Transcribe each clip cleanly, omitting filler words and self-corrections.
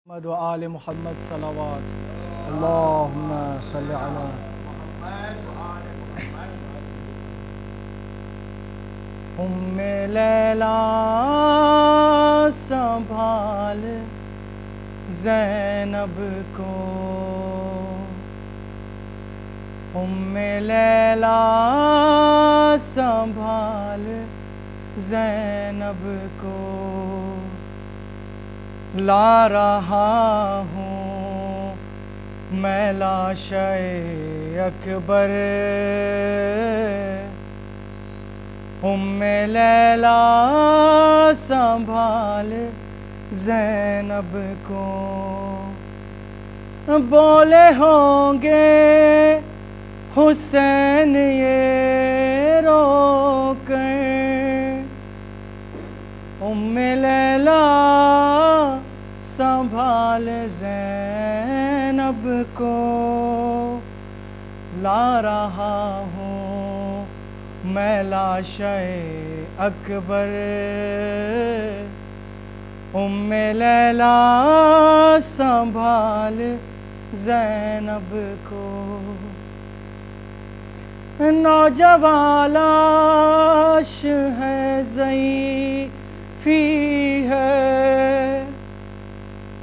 محمد و آل محمد صلوات اللہم صلی علی ام لیلا سنبھال زینب کو ام لیلا سنبھال زینب کو لا رہا ہوں میں لاشِ اکبر ام لیلا سنبھال زینب کو بولے ہوں گے حسین یہ رو کر ام لیلا سنبھال زینب کو لا رہا ہوں میں لاشِ اکبر ام لیلا سنبھال زینب کو نوجوان لاش ہے ضعیفی ہے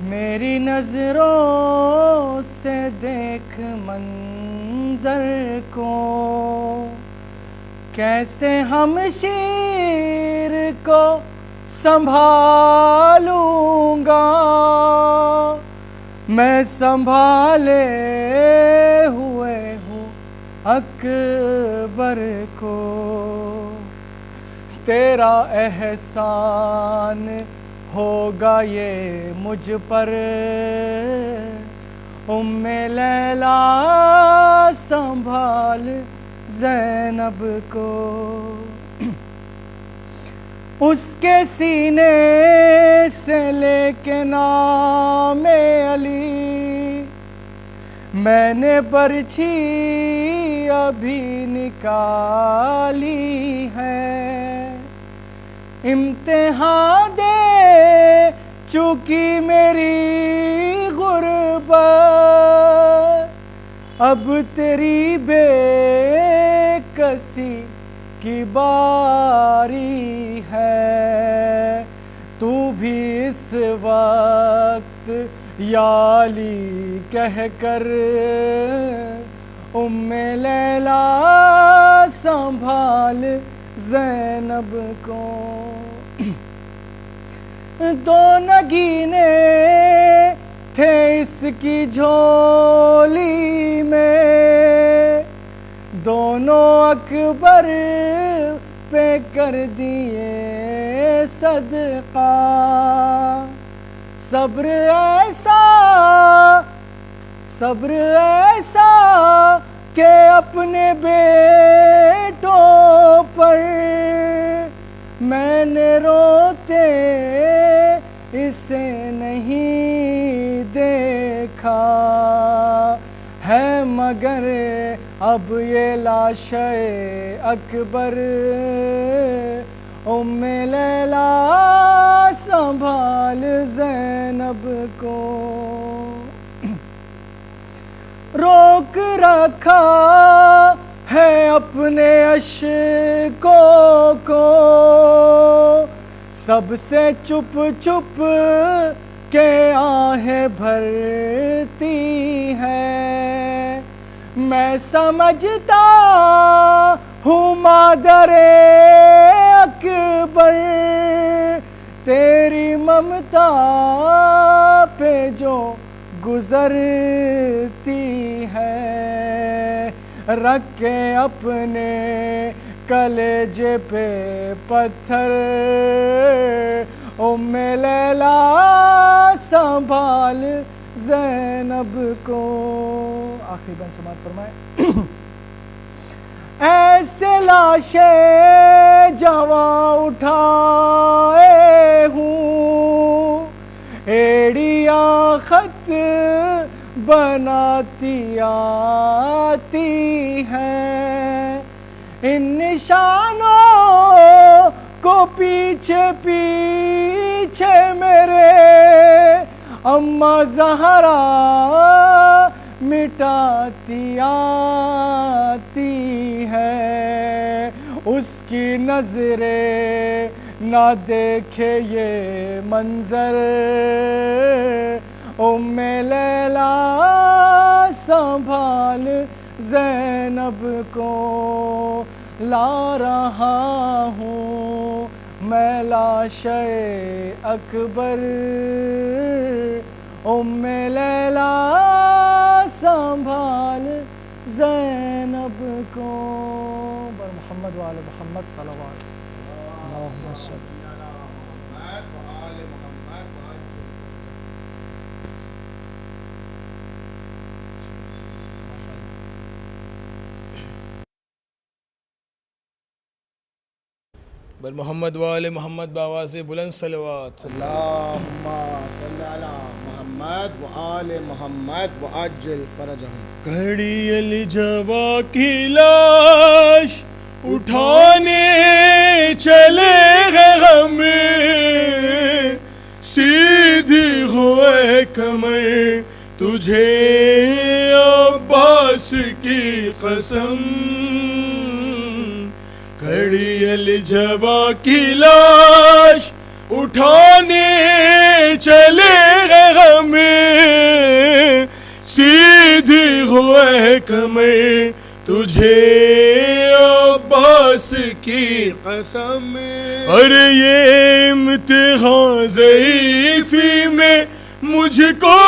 میری نظروں سے دیکھ منظر کو کیسے ہمشیر کو سنبھالوں گا میں سنبھالے ہوئے ہوں اکبر کو تیرا احسان ہوگا یہ مجھ پر ام لیلا سنبھال زینب کو اس کے سینے سے لے کے نام علی میں نے برچھی ابھی نکالی ہے امتحان دے چکی میری غربت اب تیری بے کسی کی باری ہے تو بھی اس وقت یا علی کہہ کر ام لیلا سنبھال زینب کو دو نگینے تھے اس کی جھولی میں دونوں اکبر پہ کر دیے صدقہ صبر ایسا کہ اپنے بیٹوں پر میں نے روتے اسے نہیں دیکھا ہے مگر اب یہ لاشِ اکبر ام لیلا سنبھال زینب کو روک رکھا ہے اپنے اشکوں کو سب سے چھپ چھپ کے آہیں بھرتی ہے میں سمجھتا ہوں مادر اکبر تیری ممتا پہ جو گزرتی ہے رکھ کے اپنے کلیجے پہ پتھر ام لیلا سنبھال زینب کو آخری بین سماعت فرمائے ایسے لاشیں جواں اٹھائے ہوں ایڑیاں خط بناتی آتی ہیں ان نشانوں کو پیچھے پیچھے میرے اما زہرا مٹاتی آتی ہے، اس کی نظریں نہ دیکھے یہ منظر، ام لیلا سنبھال زینب کو لا رہا ہوں میں لاشِ اکبر، ام لیلا سنبھال زینب کو۔ بر محمد و آل محمد صلوات اللہم صلی۔ بر محمد و آل محمد بآواز بلند صلوات۔ اللہم صلی علی محمد و آل محمد وعجل فرجہم۔ گھڑی الجوا کی لاش اٹھانے چلے گئے غم، سیدھی ہوئے کمر تجھے عباس کی قسم، گھڑی الجوا کی لاش اٹھانے چلے گئے غم، سیدھی ہوئے کمر تجھے عباس کی قسم، ارے یہ امتحان ضعیفی میں مجھ کو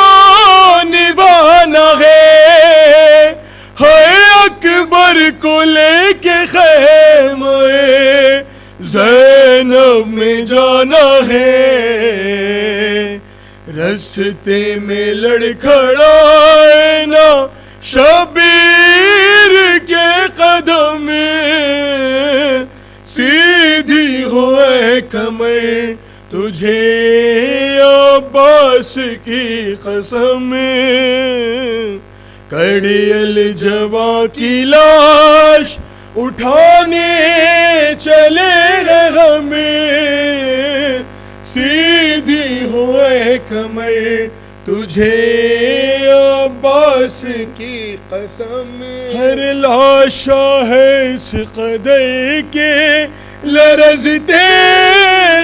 نبھانا ہے، اکبر کو لے کے خیمہ زینب میں جانا ہے، رستے میں لڑکھڑائے نا شبیر کے قدم، سیدھی ہوئے کمر تجھے عباس کی قسم، کڑی الجوا کی لاش اٹھانے چلے گئے غم، سیدھی ہوئے کمر تجھے عباس کی قسم، ہر لاشا ہے اس قدر کے لرزتے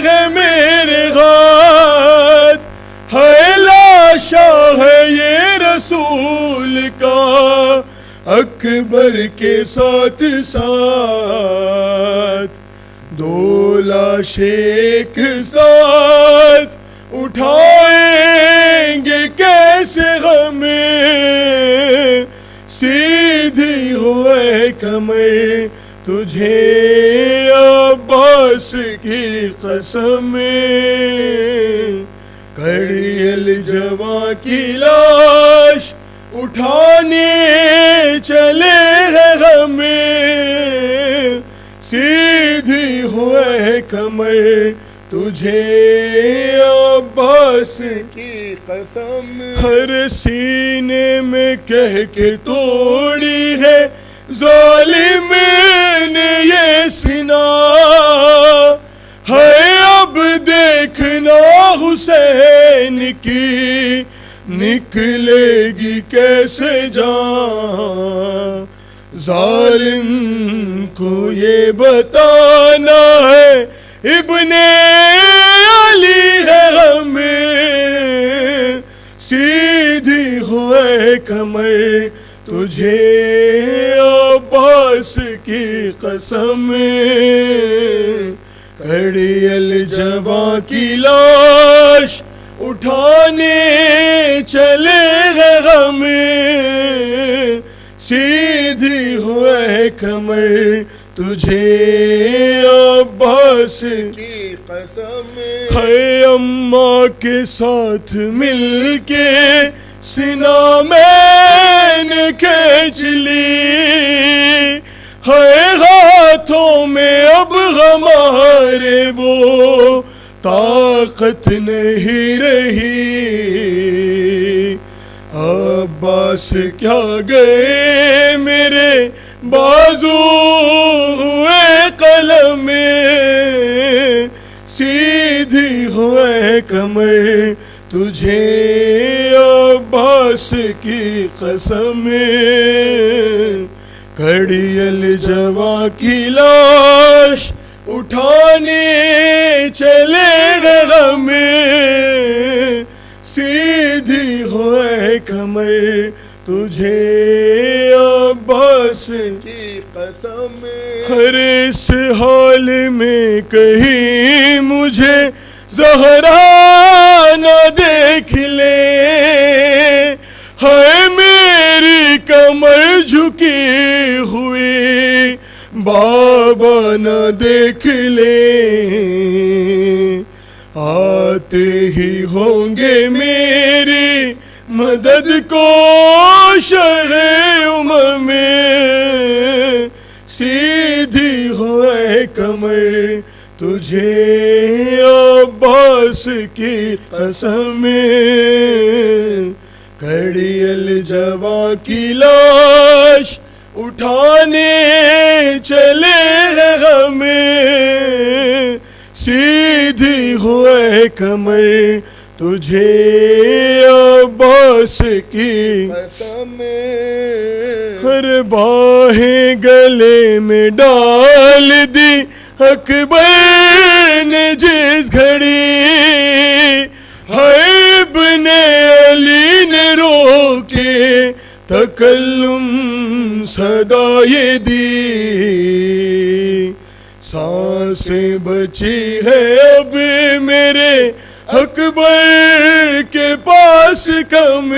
ہیں میرے ہاتھ، ہے لاشا ہے یہ رسول کا اکبر کے ساتھ ساتھ، دو لاشیں ایک ساتھ اٹھائیں گے کیسے غم، سیدھی ہوئے کمر تجھے عباس کی قسم، کڑی الجوا کی لاش اٹھانے چلے گئے غم، سیدھی ہوئے کمر تجھے عباس کی قسم، ہر سینے میں کہہ کے توڑی ہے ظالم نے یہ سنا، ہے اب دیکھنا حسین کی نکلے گی کیسے جان، ظالم کو یہ بتانا ہے ابن علی ہے غم، سیدھی ہوئے کمر تجھے عباس کی قسم، کڑی الجوا کی لاش اٹھانے چلے گئے غم، سیدھی ہوئے کمر تجھے عباس کی قسم، ہے اماں کے ساتھ مل کے سنا میں نے کھینچ لی، ہے ہاتھوں میں اب ہمارے وہ طاقت نہیں رہی، عباس کیا گئے میرے بازو ہوئے قلم، سیدھی ہوئے کمر تجھے عباس کی قسم کھڑی الجوا کی لاش اٹھانے چلے گئے غم سیدھی ہوئے کمر تجھے عباس کی قسم ہر اس حال میں کہیں مجھے زہرا نہ دیکھ لے ہے میری کمر جھکی ہوئی بابا نہ دیکھ لے آتے ہی ہوں گے میری مدد کو شرع امم سیدھی ہوئے کمر تجھے عباس کی قسم کھڑی الجوا کی لاش اٹھانے چلے غم سیدھی ہوئے کمر تجھے عباس کی قسم ہر باہیں گلے میں ڈال دی اکبر نے جس گھڑی ہے ابن علی نے روکے تکلم صدائے دی سانسیں بچی ہے اب میرے اکبر کے پاس کم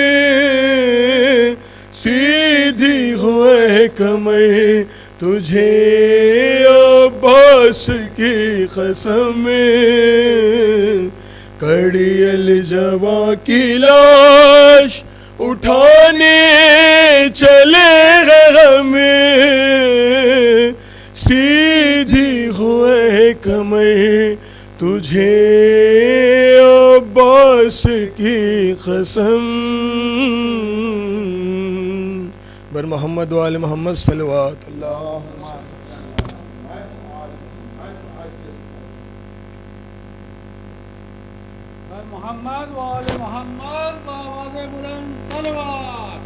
سیدھی ہوئے کمر تجھے عباس کی قسم کڑی الجوا کی لاش اٹھانے چلے غم سیدھی ہوئے کمر تجھے عباس کی قسم بر محمد و آل محمد صلوات اللہ محمد و آل محمد بآواز بلند صلوات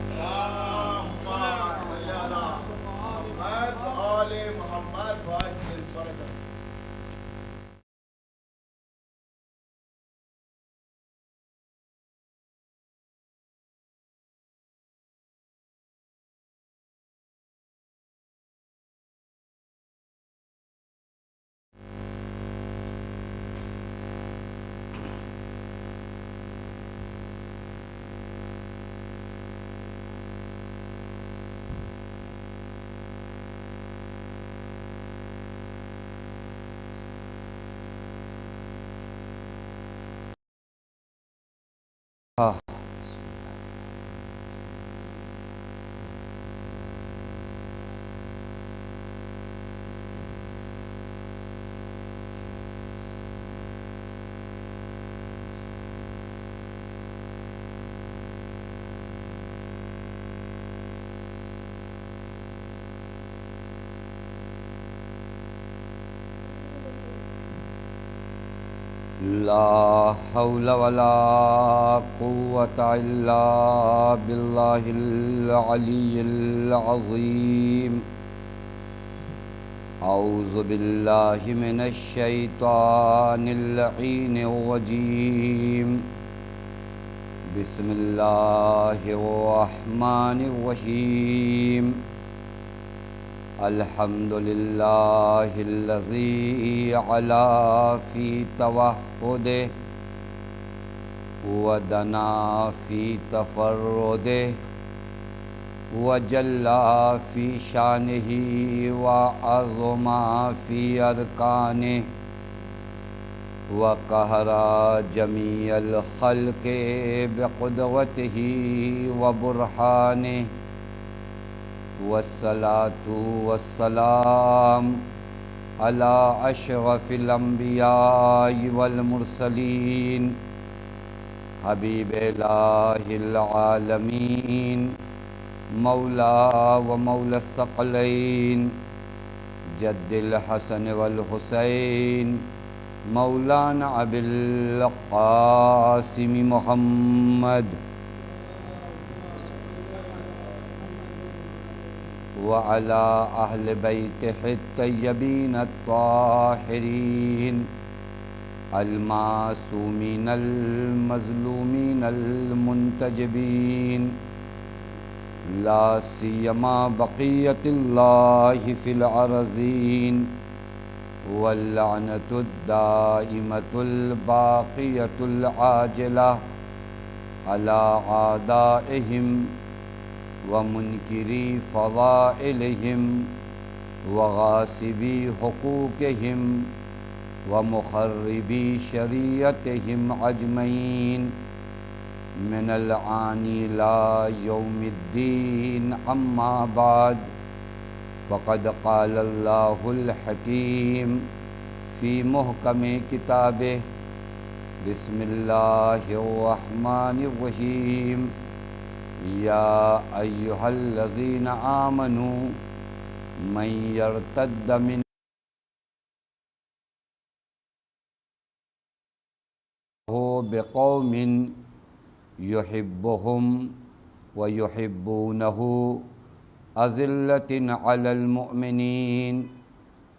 لا حول ولا قوة إلا بالله العلي العظيم أعوذ بالله من الشيطان اللعين الرجيم بسم الله الرحمن الرحيم الحمد لله الذي علا في توحده ودنا في تفرده وجلى في شانه وعظم في أركانه وقهر جميع الخلق بقدرته وبرهانه والصلاة والسلام على أشرف الأنبياء والمرسلين حبيب إله العالمين مولا ومولى الثقلين جد الحسن والحسين مولانا ابی القاسم محمد وعلى اہل بیتہ الطیبین الطاہرین المعصومین المظلومین المنتجبین لا سیما بقیت اللہ فی الارضین واللعنۃ الدائمۃ الباقیۃ العاجلہ علی اعدائہم ومنکری فضائلہم وغاصبی حقوقہم ومخربی شریعتہم اجمعین من الآن لا یوم الدین اما بعد فقد قال اللہ الحکیم فی محکم کتابہ بسم اللہ الرحمن الرحیم یا ایہا الذین آمنوا من یرتد من بقوم یحبہم ویحبونہ اذلۃ علی المؤمنین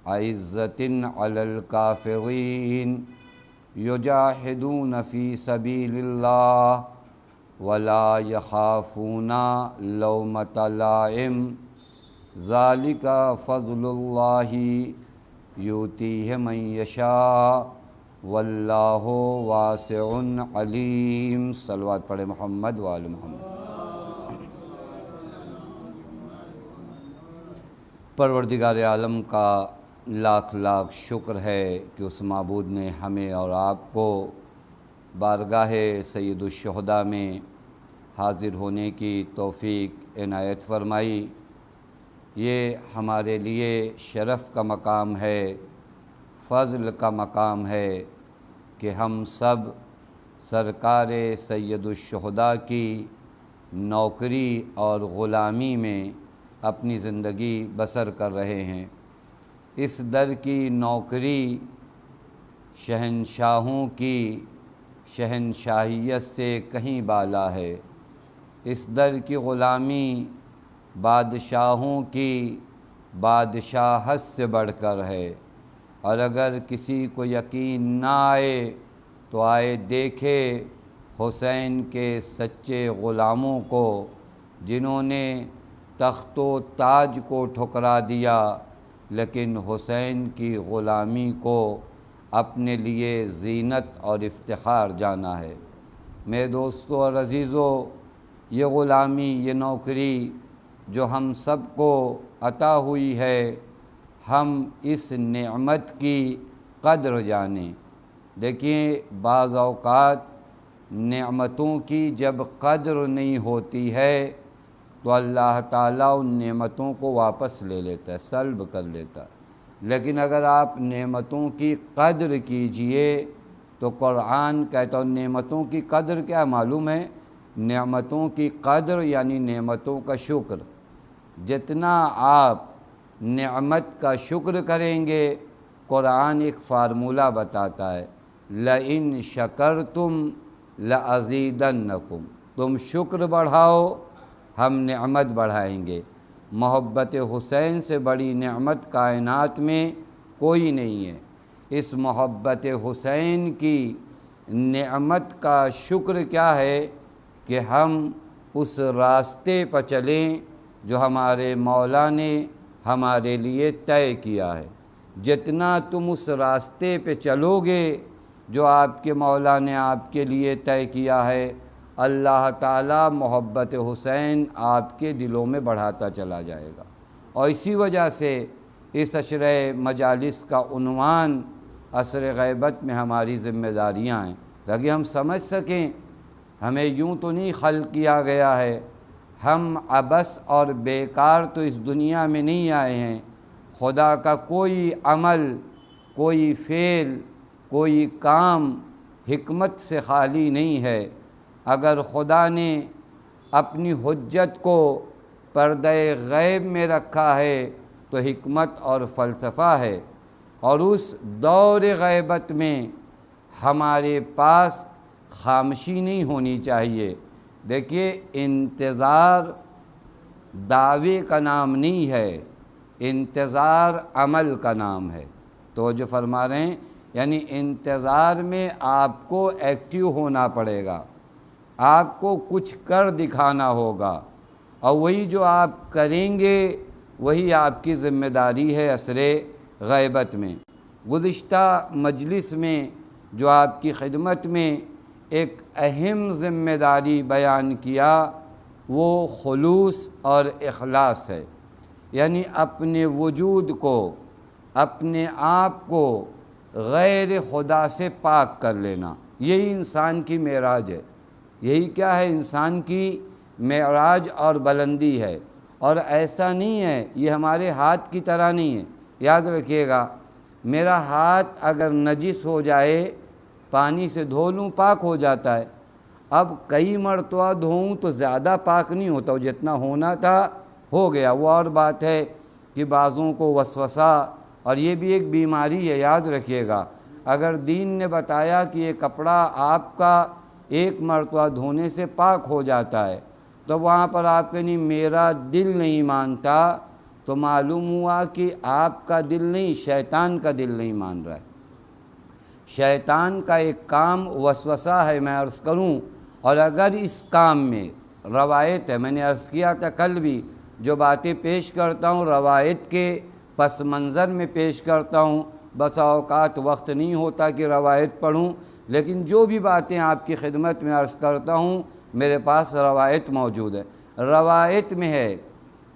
عزۃ علی الکافرین یجاہدون فی سبیل اللہ ولا یخافون لومۃ لائم ذالک فضل اللہ یؤتیہ من یشاء واللہ واسع علیم۔ صلوات پڑھے محمد وآل محمد۔ پروردگار عالم کا لاکھ لاکھ شکر ہے کہ اس معبود نے ہمیں اور آپ کو بارگاہ سید الشہداء میں حاضر ہونے کی توفیق عنایت فرمائی۔ یہ ہمارے لیے شرف کا مقام ہے، فضل کا مقام ہے کہ ہم سب سرکار سید الشہداء کی نوکری اور غلامی میں اپنی زندگی بسر کر رہے ہیں۔ اس در کی نوکری شہنشاہوں کی شہنشاہیت سے کہیں بالا ہے، اس در کی غلامی بادشاہوں کی بادشاہت سے بڑھ کر ہے، اور اگر کسی کو یقین نہ آئے تو آئے دیکھے حسین کے سچے غلاموں کو، جنہوں نے تخت و تاج کو ٹھکرا دیا لیکن حسین کی غلامی کو اپنے لیے زینت اور افتخار جانا ہے۔ میرے دوستو اور عزیزو، یہ غلامی، یہ نوکری جو ہم سب کو عطا ہوئی ہے، ہم اس نعمت کی قدر جانیں۔ دیکھیں، بعض اوقات نعمتوں کی جب قدر نہیں ہوتی ہے تو اللہ تعالیٰ ان نعمتوں کو واپس لے لیتا ہے، سلب کر لیتا ہے۔ لیکن اگر آپ نعمتوں کی قدر کیجئے تو قرآن کہتا ہے نعمتوں کی قدر کیا معلوم ہے؟ نعمتوں کی قدر یعنی نعمتوں کا شکر۔ جتنا آپ نعمت کا شکر کریں گے، قرآن ایک فارمولہ بتاتا ہے، لَإِن شَكَرْتُمْ لَأَزِيدَنَّكُمْ، تم شکر بڑھاؤ ہم نعمت بڑھائیں گے۔ محبت حسین سے بڑی نعمت کائنات میں کوئی نہیں ہے۔ اس محبت حسین کی نعمت کا شکر کیا ہے کہ ہم اس راستے پر چلیں جو ہمارے مولا نے ہمارے لیے طے کیا ہے۔ جتنا تم اس راستے پہ چلو گے جو آپ کے مولا نے آپ کے لیے طے کیا ہے، اللہ تعالیٰ محبت حسین آپ کے دلوں میں بڑھاتا چلا جائے گا۔ اور اسی وجہ سے اس عشرہ مجالس کا عنوان عصر غیبت میں ہماری ذمہ داریاں ہیں، تاکہ ہم سمجھ سکیں ہمیں یوں تو نہیں خلق کیا گیا ہے، ہم عبث اور بیکار تو اس دنیا میں نہیں آئے ہیں۔ خدا کا کوئی عمل، کوئی فعل، کوئی کام حکمت سے خالی نہیں ہے۔ اگر خدا نے اپنی حجت کو پردہ غیب میں رکھا ہے تو حکمت اور فلسفہ ہے، اور اس دور غیبت میں ہمارے پاس خاموشی نہیں ہونی چاہیے۔ دیکھیے، انتظار دعوے کا نام نہیں ہے، انتظار عمل کا نام ہے۔ تو جو فرما رہے ہیں، یعنی انتظار میں آپ کو ایکٹیو ہونا پڑے گا، آپ کو کچھ کر دکھانا ہوگا، اور وہی جو آپ کریں گے وہی آپ کی ذمہ داری ہے عصر غیبت میں۔ گزشتہ مجلس میں جو آپ کی خدمت میں ایک اہم ذمہ داری بیان کیا وہ خلوص اور اخلاص ہے، یعنی اپنے وجود کو، اپنے آپ کو غیر خدا سے پاک کر لینا۔ یہی انسان کی معراج ہے، یہی کیا ہے؟ انسان کی معراج اور بلندی ہے۔ اور ایسا نہیں ہے، یہ ہمارے ہاتھ کی طرح نہیں ہے۔ یاد رکھیے گا، میرا ہاتھ اگر نجس ہو جائے، پانی سے دھو لوں پاک ہو جاتا ہے۔ اب کئی مرتبہ دھوؤں تو زیادہ پاک نہیں ہوتا، جتنا ہونا تھا ہو گیا۔ وہ اور بات ہے کہ بعضوں کو وسوسہ، اور یہ بھی ایک بیماری ہے، یاد رکھیے گا۔ اگر دین نے بتایا کہ یہ کپڑا آپ کا ایک مرتبہ دھونے سے پاک ہو جاتا ہے، تو وہاں پر آپ کہ نہیں میرا دل نہیں مانتا، تو معلوم ہوا کہ آپ کا دل نہیں، شیطان کا دل نہیں مان رہا ہے۔ شیطان کا ایک کام وسوسہ ہے، میں عرض کروں۔ اور اگر اس کام میں روایت ہے، میں نے عرض کیا تھا کل بھی، جو باتیں پیش کرتا ہوں روایت کے پس منظر میں پیش کرتا ہوں۔ بسا اوقات وقت نہیں ہوتا کہ روایت پڑھوں، لیکن جو بھی باتیں آپ کی خدمت میں عرض کرتا ہوں میرے پاس روایت موجود ہے۔ روایت میں ہے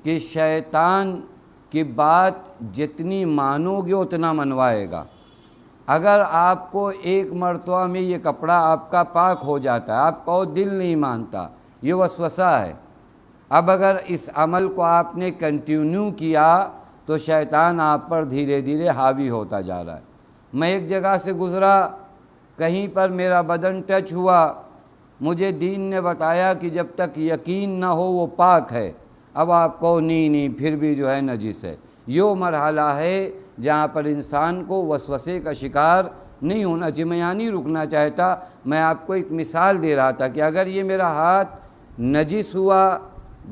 کہ شیطان کی بات جتنی مانو گے اتنا منوائے گا۔ اگر آپ کو ایک مرتبہ میں یہ کپڑا آپ کا پاک ہو جاتا ہے، آپ کا دل نہیں مانتا، یہ وسوسہ ہے۔ اب اگر اس عمل کو آپ نے کنٹینیو کیا تو شیطان آپ پر دھیرے دھیرے حاوی ہوتا جا رہا ہے۔ میں ایک جگہ سے گزرا، کہیں پر میرا بدن ٹچ ہوا، مجھے دین نے بتایا کہ جب تک یقین نہ ہو وہ پاک ہے، اب آپ کو نہیں پھر بھی جو ہے نجس ہے۔ یہ مرحلہ ہے جہاں پر انسان کو وسوسے کا شکار نہیں ہونا چاہیے۔ میں یہاں نہیں رکنا چاہتا، میں آپ کو ایک مثال دے رہا تھا کہ اگر یہ میرا ہاتھ نجس ہوا،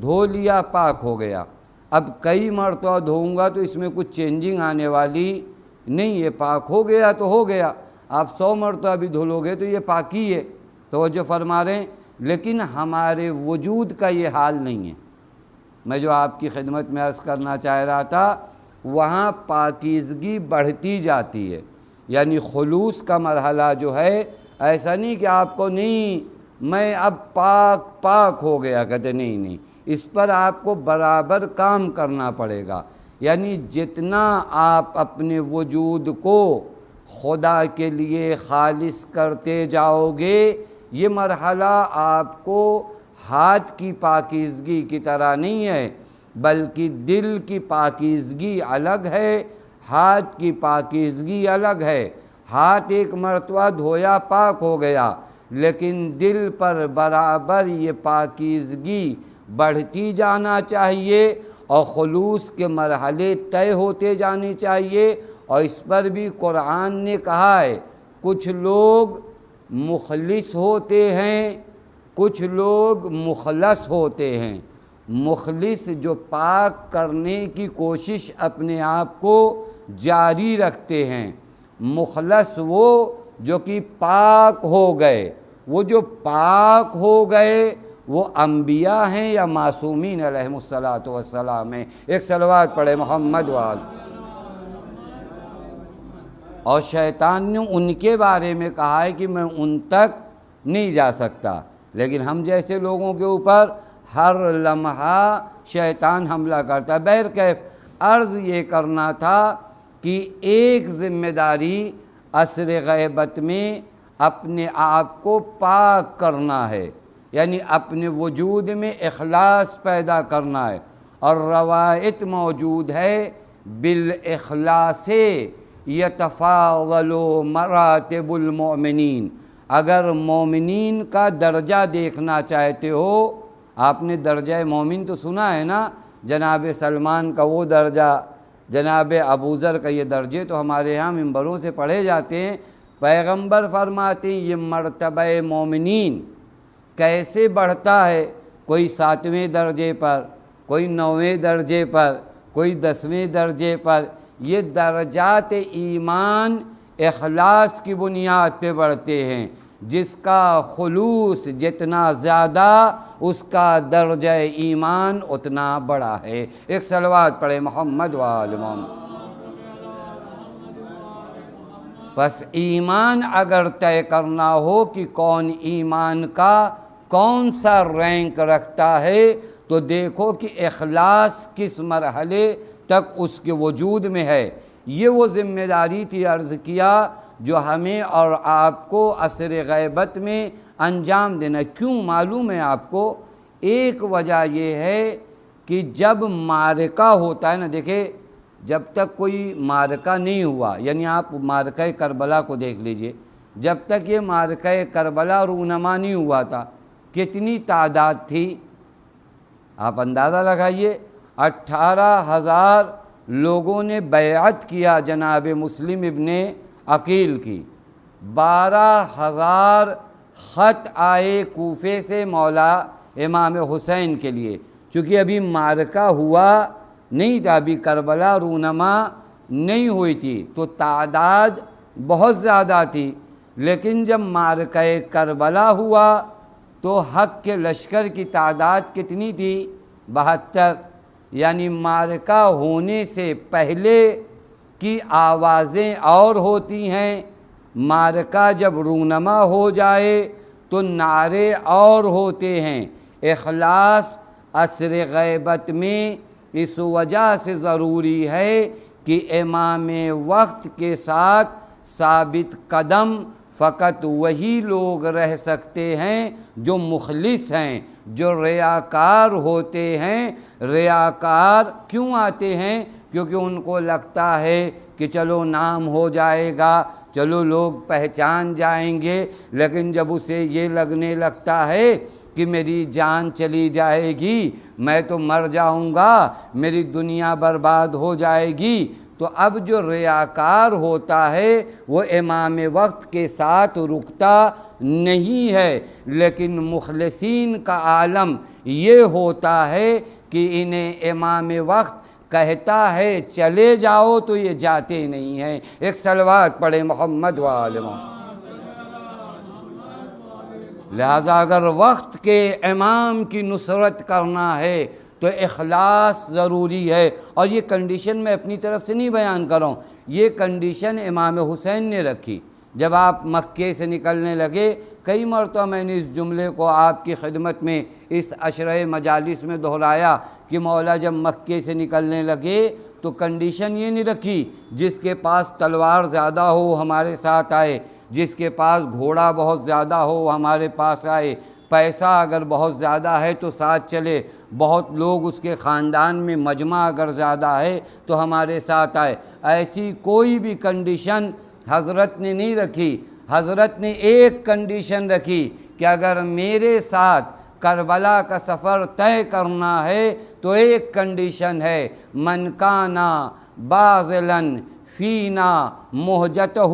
دھو لیا، پاک ہو گیا، اب کئی مرتبہ دھوؤں گا تو اس میں کچھ چینجنگ آنے والی نہیں ہے، پاک ہو گیا تو ہو گیا۔ آپ 100 مرتبہ بھی دھلو گے تو یہ پاکی ہے۔ توجہ فرما رہے ہیں، لیکن ہمارے وجود کا یہ حال نہیں ہے۔ میں جو آپ کی خدمت میں عرض کرنا چاہ رہا تھا، وہاں پاکیزگی بڑھتی جاتی ہے، یعنی خلوص کا مرحلہ جو ہے، ایسا نہیں کہ آپ کو نہیں میں اب پاک ہو گیا، کہتے نہیں، اس پر آپ کو برابر کام کرنا پڑے گا۔ یعنی جتنا آپ اپنے وجود کو خدا کے لیے خالص کرتے جاؤ گے، یہ مرحلہ آپ کو ہاتھ کی پاکیزگی کی طرح نہیں ہے، بلکہ دل کی پاکیزگی الگ ہے، ہاتھ کی پاکیزگی الگ ہے۔ ہاتھ ایک مرتبہ دھویا پاک ہو گیا، لیکن دل پر برابر یہ پاکیزگی بڑھتی جانا چاہیے، اور خلوص کے مرحلے طے ہوتے جانے چاہیے۔ اور اس پر بھی قرآن نے کہا ہے، کچھ لوگ مخلص ہوتے ہیں، کچھ لوگ مخلص ہوتے ہیں۔ مخلص جو پاک کرنے کی کوشش اپنے آپ کو جاری رکھتے ہیں، مخلص وہ جو کہ پاک ہو گئے۔ وہ جو پاک ہو گئے وہ انبیاء ہیں یا معصومین علیہم الصلاۃ والسلام ہیں؟ ایک صلوات پڑھے محمد وآل۔ اور شیطان نے ان کے بارے میں کہا ہے کہ میں ان تک نہیں جا سکتا، لیکن ہم جیسے لوگوں کے اوپر ہر لمحہ شیطان حملہ کرتا ہے۔ بہرکیف عرض یہ کرنا تھا کہ ایک ذمہ داری عصر غیبت میں اپنے آپ کو پاک کرنا ہے، یعنی اپنے وجود میں اخلاص پیدا کرنا ہے۔ اور روایت موجود ہے، بالاخلاص یتفاضل مراتب المؤمنین۔ اگر مومنین کا درجہ دیکھنا چاہتے ہو، آپ نے درجہ مومن تو سنا ہے نا، جناب سلمان کا وہ درجہ جناب ابوذر کا یہ درجے تو ہمارے ہاں منبروں سے پڑھے جاتے ہیں۔ پیغمبر فرماتے ہیں یہ مرتبہ مومنین کیسے بڑھتا ہے، کوئی 7ویں درجے پر، کوئی 9ویں درجے پر، کوئی 10ویں درجے پر۔ یہ درجات ایمان اخلاص کی بنیاد پہ بڑھتے ہیں، جس کا خلوص جتنا زیادہ اس کا درجہ ایمان اتنا بڑا ہے۔ ایک صلوات پڑھے محمد و آل محمد۔ بس ایمان اگر طے کرنا ہو کہ کون ایمان کا کون سا رینک رکھتا ہے تو دیکھو کہ اخلاص کس مرحلے تک اس کے وجود میں ہے۔ یہ وہ ذمہ داری تھی، عرض کیا، جو ہمیں اور آپ کو عصر غیبت میں انجام دینا۔ کیوں معلوم ہے آپ کو؟ ایک وجہ یہ ہے کہ جب معرکہ ہوتا ہے نا، دیکھیں جب تک کوئی معرکہ نہیں ہوا، یعنی آپ معرکہ کربلا کو دیکھ لیجئے، جب تک یہ معرکہ کربلا رونما نہیں ہوا تھا، کتنی تعداد تھی؟ آپ اندازہ لگائیے، 18,000 لوگوں نے بیعت کیا جناب مسلم ابن عقیل کی، 12,000 خط آئے کوفے سے مولا امام حسین کے لیے، چونکہ ابھی معرکہ ہوا نہیں تھا، ابھی کربلا رونما نہیں ہوئی تھی، تو تعداد بہت زیادہ تھی۔ لیکن جب معرکہ کربلا ہوا تو حق کے لشکر کی تعداد کتنی تھی؟ 72۔ یعنی معرکہ ہونے سے پہلے کی آوازیں اور ہوتی ہیں، معرکہ جب رونما ہو جائے تو نعرے اور ہوتے ہیں۔ اخلاص عصر غیبت میں اس وجہ سے ضروری ہے کہ امام وقت کے ساتھ ثابت قدم فقط وہی لوگ رہ سکتے ہیں جو مخلص ہیں، جو ریاکار ہوتے ہیں۔ ریاکار کیوں آتے ہیں؟ کیونکہ ان کو لگتا ہے کہ چلو نام ہو جائے گا، چلو لوگ پہچان جائیں گے، لیکن جب اسے یہ لگنے لگتا ہے کہ میری جان چلی جائے گی، میں تو مر جاؤں گا، میری دنیا برباد ہو جائے گی، تو اب جو ریاکار ہوتا ہے وہ امام وقت کے ساتھ رکتا نہیں ہے۔ لیکن مخلصین کا عالم یہ ہوتا ہے کہ انہیں امام وقت کہتا ہے چلے جاؤ تو یہ جاتے نہیں ہیں۔ ایک صلوات پڑھے محمد و آل محمد۔ لہذا اگر وقت کے امام کی نصرت کرنا ہے تو اخلاص ضروری ہے، اور یہ کنڈیشن میں اپنی طرف سے نہیں بیان کر رہا ہوں، یہ کنڈیشن امام حسین نے رکھی۔ جب آپ مکے سے نکلنے لگے، کئی مرتبہ میں نے اس جملے کو آپ کی خدمت میں اس عشرہ مجالس میں دہرایا کہ مولا جب مکے سے نکلنے لگے تو کنڈیشن یہ نہیں رکھی جس کے پاس تلوار زیادہ ہو ہمارے ساتھ آئے، جس کے پاس گھوڑا بہت زیادہ ہو ہمارے پاس آئے، پیسہ اگر بہت زیادہ ہے تو ساتھ چلے، بہت لوگ اس کے خاندان میں مجمع اگر زیادہ ہے تو ہمارے ساتھ آئے۔ ایسی کوئی بھی کنڈیشن حضرت نے نہیں رکھی۔ حضرت نے ایک کنڈیشن رکھی کہ اگر میرے ساتھ کربلا کا سفر طے کرنا ہے تو ایک کنڈیشن ہے، من کانا باذلاً فینا مہجتہ،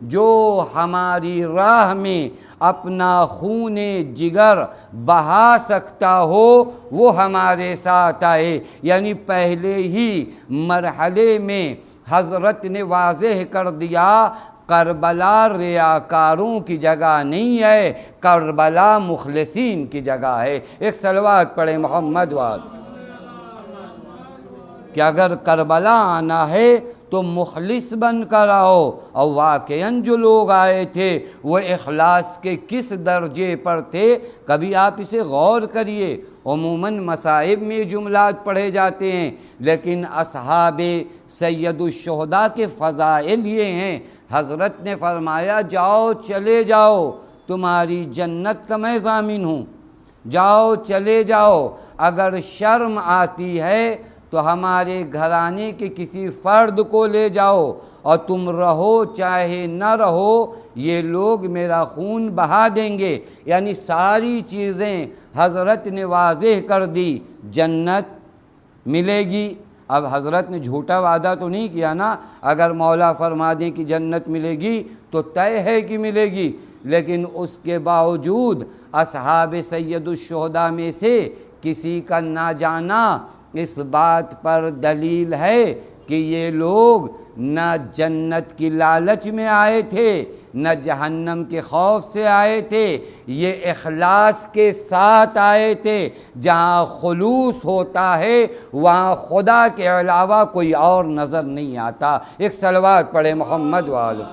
جو ہماری راہ میں اپنا خون جگر بہا سکتا ہو وہ ہمارے ساتھ آئے۔ یعنی پہلے ہی مرحلے میں حضرت نے واضح کر دیا کربلا ریاکاروں کی جگہ نہیں ہے، کربلا مخلصین کی جگہ ہے۔ ایک صلوات پڑھے محمد وآل۔ کہ اگر کربلا آنا ہے تو مخلص بن کر آؤ، اور واقعاً جو لوگ آئے تھے وہ اخلاص کے کس درجے پر تھے، کبھی آپ اسے غور کریے۔ عموماً مصائب میں جملات پڑھے جاتے ہیں، لیکن اصحاب سید الشہداء کے فضائل یہ ہیں، حضرت نے فرمایا جاؤ چلے جاؤ، تمہاری جنت کا میں ضامن ہوں، جاؤ چلے جاؤ۔ اگر شرم آتی ہے تو ہمارے گھرانے کے کسی فرد کو لے جاؤ، اور تم رہو چاہے نہ رہو، یہ لوگ میرا خون بہا دیں گے۔ یعنی ساری چیزیں حضرت نے واضح کر دی، جنت ملے گی، اب حضرت نے جھوٹا وعدہ تو نہیں کیا نا، اگر مولا فرما دیں کہ جنت ملے گی تو طے ہے کہ ملے گی، لیکن اس کے باوجود اصحاب سید الشہداء میں سے کسی کا نہ جانا اس بات پر دلیل ہے کہ یہ لوگ نہ جنت کی لالچ میں آئے تھے نہ جہنم کے خوف سے آئے تھے، یہ اخلاص کے ساتھ آئے تھے۔ جہاں خلوص ہوتا ہے وہاں خدا کے علاوہ کوئی اور نظر نہیں آتا۔ ایک صلوات پڑھے محمد والے،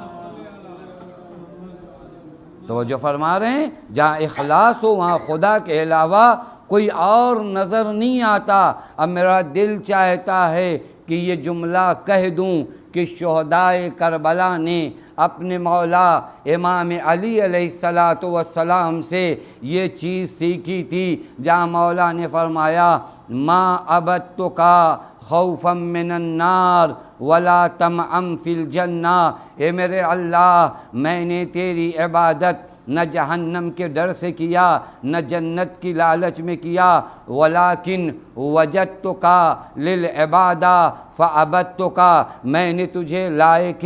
توجہ فرما رہے ہیں، جہاں اخلاص ہو وہاں خدا کے علاوہ کوئی اور نظر نہیں آتا۔ اب میرا دل چاہتا ہے کہ یہ جملہ کہہ دوں کہ شہدائے کربلا نے اپنے مولا امام علی علیہ السلام سے یہ چیز سیکھی تھی، جہاں مولا نے فرمایا ما عبدتکا خوفا من النار ولا طمعا فی الجنہ، اے میرے اللہ میں نے تیری عبادت نہ جہنم کے ڈر سے کیا نہ جنت کی لالچ میں کیا، ولیکن وجدتک للعبادہ فعبدتک، میں نے تجھے لائق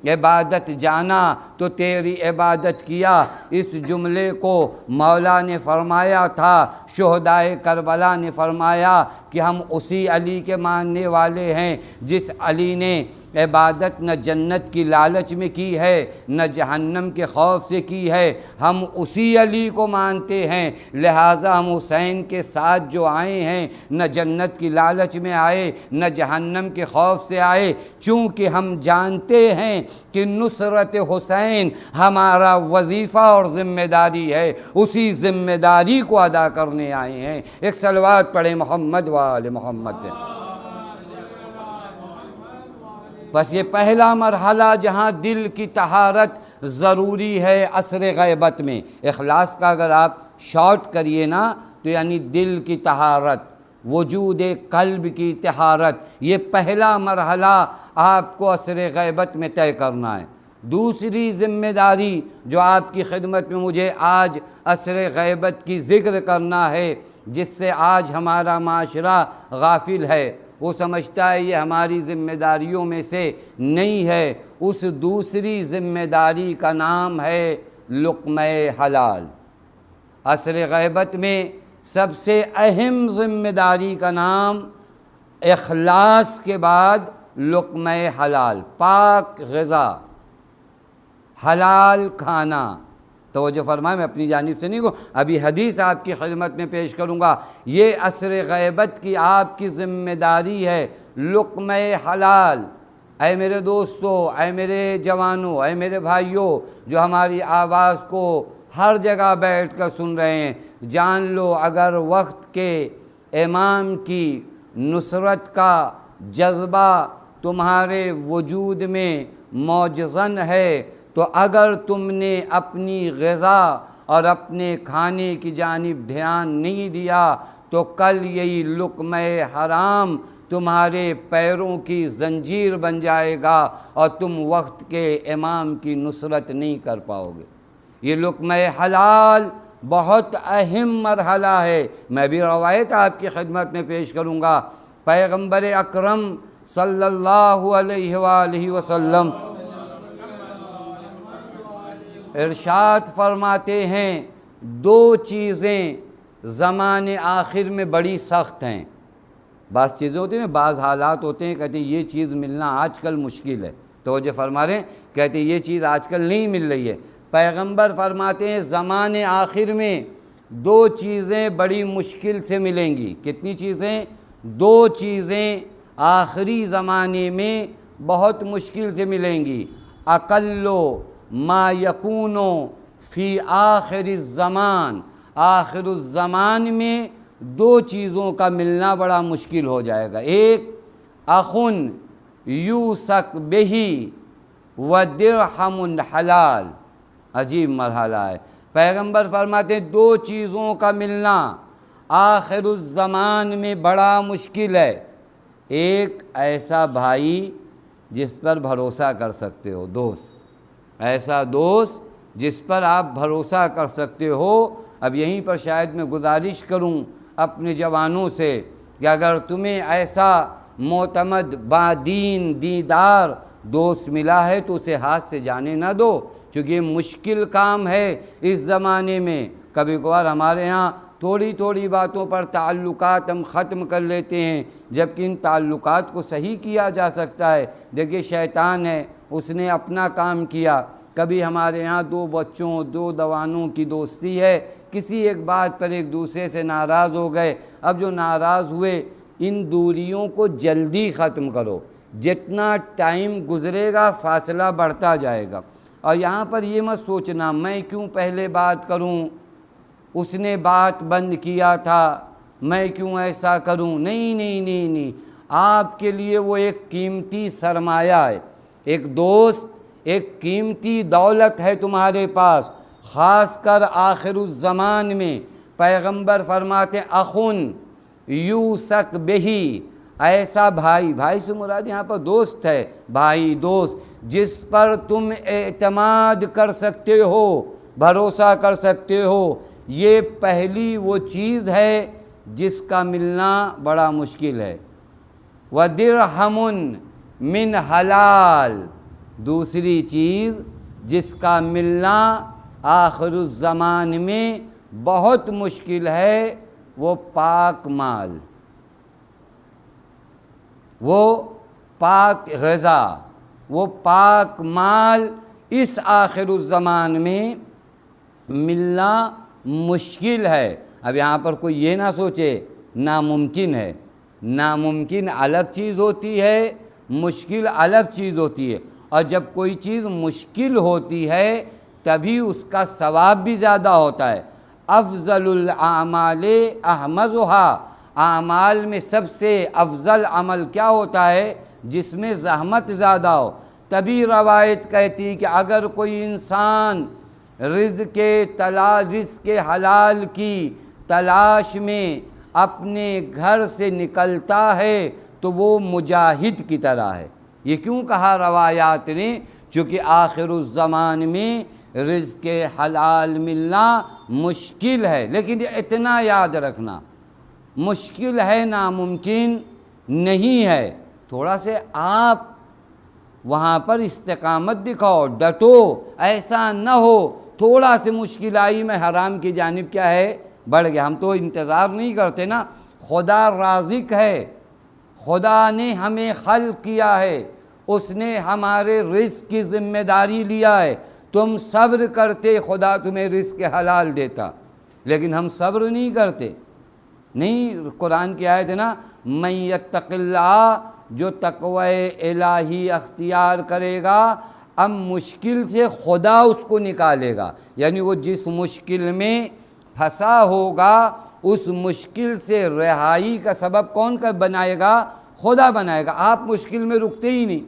عبادت جانا تو تیری عبادت کیا۔ اس جملے کو مولا نے فرمایا تھا، شہدائے کربلا نے فرمایا کہ ہم اسی علی کے ماننے والے ہیں جس علی نے عبادت نہ جنت کی لالچ میں کی ہے نہ جہنم کے خوف سے کی ہے، ہم اسی علی کو مانتے ہیں، لہٰذا ہم حسین کے ساتھ جو آئے ہیں نہ جنت کی لالچ میں آئے نہ جہنم کے خوف سے آئے، چونکہ ہم جانتے ہیں کہ نصرت حسین ہمارا وظیفہ اور ذمہ داری ہے، اسی ذمہ داری کو ادا کرنے آئے ہیں۔ ایک صلوات پڑھے محمد وآل محمد۔ بس یہ پہلا مرحلہ جہاں دل کی طہارت ضروری ہے عصر غیبت میں، اخلاص کا اگر آپ شارٹ کریے نا تو یعنی دل کی طہارت، وجود قلب کی طہارت، یہ پہلا مرحلہ آپ کو عصر غیبت میں طے کرنا ہے۔ دوسری ذمہ داری جو آپ کی خدمت میں مجھے آج عصر غیبت کی ذکر کرنا ہے، جس سے آج ہمارا معاشرہ غافل ہے، وہ سمجھتا ہے یہ ہماری ذمہ داریوں میں سے نہیں ہے، اس دوسری ذمہ داری کا نام ہے لقمہ حلال۔ عصر غیبت میں سب سے اہم ذمہ داری کا نام اخلاص کے بعد لقمہ حلال، پاک غذا، حلال کھانا۔ توجہ فرمائیں، میں اپنی جانب سے نہیں کہوں، ابھی حدیث آپ کی خدمت میں پیش کروں گا۔ یہ عصر غیبت کی آپ کی ذمہ داری ہے، لقمہ حلال۔ اے میرے دوستو، اے میرے جوانوں، اے میرے بھائیوں جو ہماری آواز کو ہر جگہ بیٹھ کر سن رہے ہیں، جان لو اگر وقت کے امام کی نصرت کا جذبہ تمہارے وجود میں موجزن ہے تو اگر تم نے اپنی غذا اور اپنے کھانے کی جانب دھیان نہیں دیا تو کل یہی لقمہ حرام تمہارے پیروں کی زنجیر بن جائے گا اور تم وقت کے امام کی نصرت نہیں کر پاؤ گے۔ یہ لقمہ حلال بہت اہم مرحلہ ہے۔ میں بھی روایت آپ کی خدمت میں پیش کروں گا، پیغمبر اکرم صلی اللہ علیہ وآلہ وسلم ارشاد فرماتے ہیں، دو چیزیں زمان آخر میں بڑی سخت ہیں۔ بعض چیزیں ہوتی ہیں، بعض حالات ہوتے ہیں، کہتے ہیں یہ چیز ملنا آج کل مشکل ہے، توجہ فرما رہے ہیں، کہتے ہیں یہ چیز آج کل نہیں مل رہی ہے۔ پیغمبر فرماتے ہیں زمان آخر میں دو چیزیں بڑی مشکل سے ملیں گی۔ کتنی چیزیں؟ دو چیزیں آخری زمانے میں بہت مشکل سے ملیں گی۔ اقلو ما یکونو فی آخر الزمان، آخر الزمان میں دو چیزوں کا ملنا بڑا مشکل ہو جائے گا۔ ایک اخن یوسک بہی و درہم حلال، عجیب مرحلہ ہے۔ پیغمبر فرماتے ہیں دو چیزوں کا ملنا آخر الزمان میں بڑا مشکل ہے۔ ایک ایسا بھائی جس پر بھروسہ کر سکتے ہو، دوست، ایسا دوست جس پر آپ بھروسہ کر سکتے ہو۔ اب یہیں پر شاید میں گزارش کروں اپنے جوانوں سے کہ اگر تمہیں ایسا معتمد بادین دیندار دوست ملا ہے تو اسے ہاتھ سے جانے نہ دو، چونکہ یہ مشکل کام ہے اس زمانے میں۔ کبھی کبھار ہمارے ہاں تھوڑی تھوڑی باتوں پر تعلقات ہم ختم کر لیتے ہیں، جبکہ ان تعلقات کو صحیح کیا جا سکتا ہے۔ دیکھیے شیطان ہے، اس نے اپنا کام کیا۔ کبھی ہمارے ہاں دو بچوں دو جوانوں کی دوستی ہے، کسی ایک بات پر ایک دوسرے سے ناراض ہو گئے، اب جو ناراض ہوئے ان دوریوں کو جلدی ختم کرو، جتنا ٹائم گزرے گا فاصلہ بڑھتا جائے گا۔ اور یہاں پر یہ مت سوچنا میں کیوں پہلے بات کروں، اس نے بات بند کیا تھا میں کیوں ایسا کروں، نہیں نہیں نہیں نہیں، آپ کے لیے وہ ایک قیمتی سرمایہ ہے، ایک دوست ایک قیمتی دولت ہے تمہارے پاس، خاص کر آخر الزمان میں۔ پیغمبر فرماتے ہیں اخن یوثق بہی، ایسا بھائی، بھائی سے مراد یہاں پر دوست ہے، بھائی دوست جس پر تم اعتماد کر سکتے ہو، بھروسہ کر سکتے ہو، یہ پہلی وہ چیز ہے جس کا ملنا بڑا مشکل ہے۔ وَدِرْہَمٌ مِّنْ حلال، دوسری چیز جس کا ملنا آخر الزمان میں بہت مشکل ہے، وہ پاک مال، وہ پاک غذا، وہ پاک مال اس آخر الزمان میں ملنا مشکل ہے۔ اب یہاں پر کوئی یہ نہ سوچے ناممکن ہے، ناممکن الگ چیز ہوتی ہے، مشکل الگ چیز ہوتی ہے، اور جب کوئی چیز مشکل ہوتی ہے تبھی اس کا ثواب بھی زیادہ ہوتا ہے۔ افضل الاعمال احمدها، اعمال میں سب سے افضل عمل کیا ہوتا ہے؟ جس میں زحمت زیادہ ہو۔ تبھی روایت کہتی کہ اگر کوئی انسان رزق حلال کی تلاش میں اپنے گھر سے نکلتا ہے تو وہ مجاہد کی طرح ہے۔ یہ کیوں کہا روایات نے؟ چونکہ آخر الزمان میں رزق حلال ملنا مشکل ہے، لیکن اتنا یاد رکھنا مشکل ہے، ناممکن نہیں ہے۔ تھوڑا سے آپ وہاں پر استقامت دکھاؤ، ڈٹو، ایسا نہ ہو تھوڑا سے مشکل آئی میں حرام کی جانب کیا ہے بڑھ گیا۔ ہم تو انتظار نہیں کرتے نا، خدا رازق ہے، خدا نے ہمیں خلق کیا ہے، اس نے ہمارے رزق کی ذمہ داری لیا ہے، تم صبر کرتے خدا تمہیں رزق حلال دیتا، لیکن ہم صبر نہیں کرتے۔ نہیں، قرآن کی آیت ہے نا، من یتق اللہ، جو تقوی الہی اختیار کرے گا اب مشکل سے خدا اس کو نکالے گا، یعنی وہ جس مشکل میں پھنسا ہوگا اس مشکل سے رہائی کا سبب کون کا بنائے گا؟ خدا بنائے گا۔ آپ مشکل میں رکتے ہی نہیں،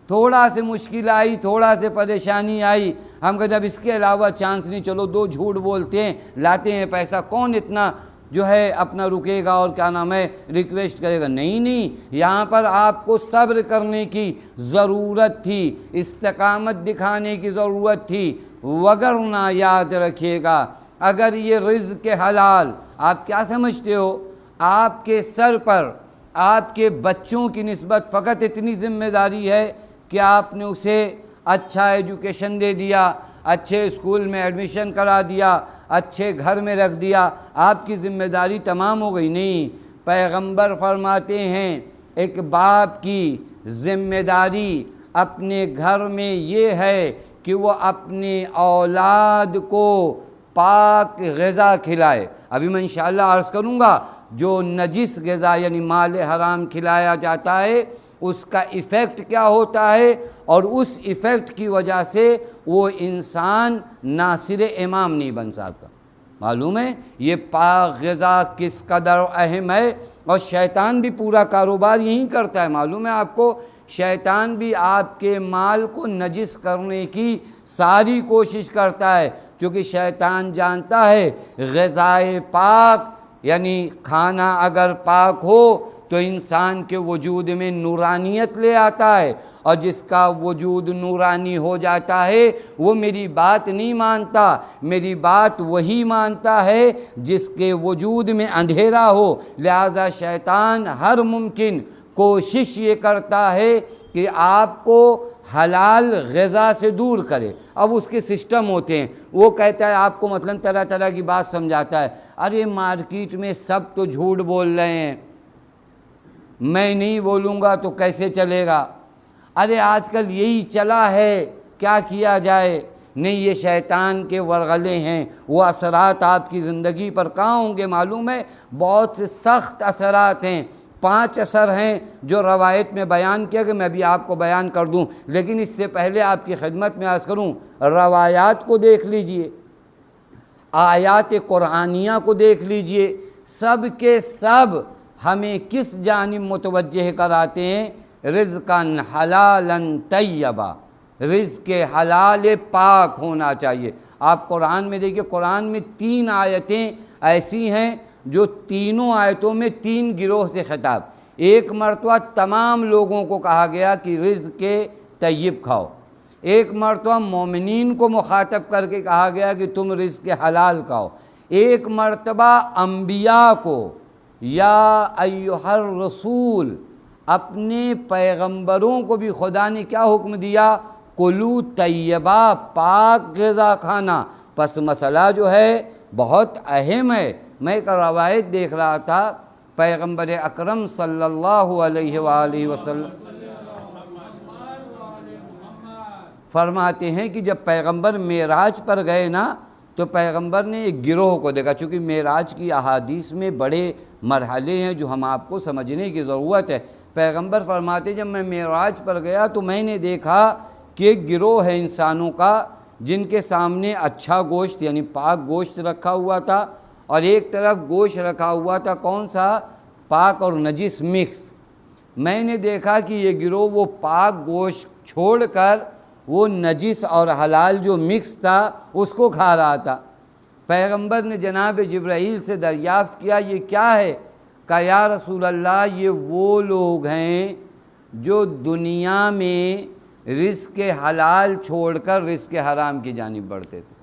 تھوڑا سے مشکل آئی، تھوڑا سے پریشانی آئی، ہم کہتے اب اس کے علاوہ چانس نہیں، چلو دو جھوٹ بولتے ہیں لاتے ہیں پیسہ، کون اتنا جو ہے اپنا رکے گا اور کیا نام ہے ریکویسٹ کرے گا؟ نہیں نہیں، یہاں پر آپ کو صبر کرنے کی ضرورت تھی، استقامت دکھانے کی ضرورت تھی، وگرنہ یاد رکھیے گا اگر یہ رزق حلال، آپ کیا سمجھتے ہو؟ آپ کے سر پر آپ کے بچوں کی نسبت فقط اتنی ذمہ داری ہے کہ آپ نے اسے اچھا ایجوکیشن دے دیا، اچھے اسکول میں ایڈمیشن کرا دیا، اچھے گھر میں رکھ دیا، آپ کی ذمہ داری تمام ہو گئی؟ نہیں، پیغمبر فرماتے ہیں ایک باپ کی ذمہ داری اپنے گھر میں یہ ہے کہ وہ اپنے اولاد کو پاک غذا کھلائے۔ ابھی میں انشاءاللہ عرض کروں گا جو نجس غذا یعنی مال حرام کھلایا جاتا ہے اس کا ایفیکٹ کیا ہوتا ہے، اور اس ایفیکٹ کی وجہ سے وہ انسان ناصر امام نہیں بن سکتا۔ معلوم ہے یہ پاک غذا کس قدر اہم ہے، اور شیطان بھی پورا کاروبار یہی کرتا ہے۔ معلوم ہے آپ کو، شیطان بھی آپ کے مال کو نجس کرنے کی ساری کوشش کرتا ہے، کیونکہ شیطان جانتا ہے غذائے پاک یعنی کھانا اگر پاک ہو تو انسان کے وجود میں نورانیت لے آتا ہے، اور جس کا وجود نورانی ہو جاتا ہے وہ میری بات نہیں مانتا، میری بات وہی مانتا ہے جس کے وجود میں اندھیرا ہو۔ لہذا شیطان ہر ممکن کوشش یہ کرتا ہے کہ آپ کو حلال غذا سے دور کرے۔ اب اس کے سسٹم ہوتے ہیں، وہ کہتا ہے آپ کو مثلاً طرح طرح کی بات سمجھاتا ہے، ارے مارکیٹ میں سب تو جھوٹ بول رہے ہیں، میں نہیں بولوں گا تو کیسے چلے گا، ارے آج کل یہی چلا ہے کیا کیا جائے۔ نہیں، یہ شیطان کے ورغلے ہیں، وہ اثرات آپ کی زندگی پر کہاں ہوں گے معلوم ہے؟ بہت سے سخت اثرات ہیں۔ 5 اثر ہیں جو روایت میں بیان کیا کہ میں بھی آپ کو بیان کر دوں، لیکن اس سے پہلے آپ کی خدمت میں عرض کروں، روایات کو دیکھ لیجئے، آیات قرآنیہ کو دیکھ لیجئے، سب کے سب ہمیں کس جانب متوجہ کراتے ہیں؟ رزقاً حلالاً طیبا، رزق حلال پاک ہونا چاہیے۔ آپ قرآن میں دیکھیے، قرآن میں 3 آیتیں ایسی ہیں جو تینوں آیتوں میں 3 گروہ سے خطاب، ایک مرتبہ تمام لوگوں کو کہا گیا کہ رزق طیب کھاؤ، ایک مرتبہ مومنین کو مخاطب کر کے کہا گیا کہ تم رزق حلال کھاؤ، ایک مرتبہ انبیاء کو یا ایھا الرسول، اپنے پیغمبروں کو بھی خدا نے کیا حکم دیا؟ کلو طیبہ، پاک غذا کھانا۔ پس مسئلہ جو ہے بہت اہم ہے۔ میں ایک روایت دیکھ رہا تھا، پیغمبر اکرم صلی اللہ علیہ وآلہ وسلم فرماتے ہیں کہ جب پیغمبر معراج پر گئے نا تو پیغمبر نے ایک گروہ کو دیکھا، چونکہ معراج کی احادیث میں بڑے مرحلے ہیں جو ہم آپ کو سمجھنے کی ضرورت ہے۔ پیغمبر فرماتے جب میں معراج پر گیا تو میں نے دیکھا کہ ایک گروہ ہے انسانوں کا جن کے سامنے اچھا گوشت یعنی پاک گوشت رکھا ہوا تھا، اور ایک طرف گوشت رکھا ہوا تھا کون سا؟ پاک اور نجس مکس۔ میں نے دیکھا کہ یہ گروہ وہ پاک گوشت چھوڑ کر وہ نجس اور حلال جو مکس تھا اس کو کھا رہا تھا۔ پیغمبر نے جناب جبرائیل سے دریافت کیا یہ کیا ہے؟ کہا یا رسول اللہ یہ وہ لوگ ہیں جو دنیا میں رزق حلال چھوڑ کر رزق حرام کی جانب بڑھتے تھے۔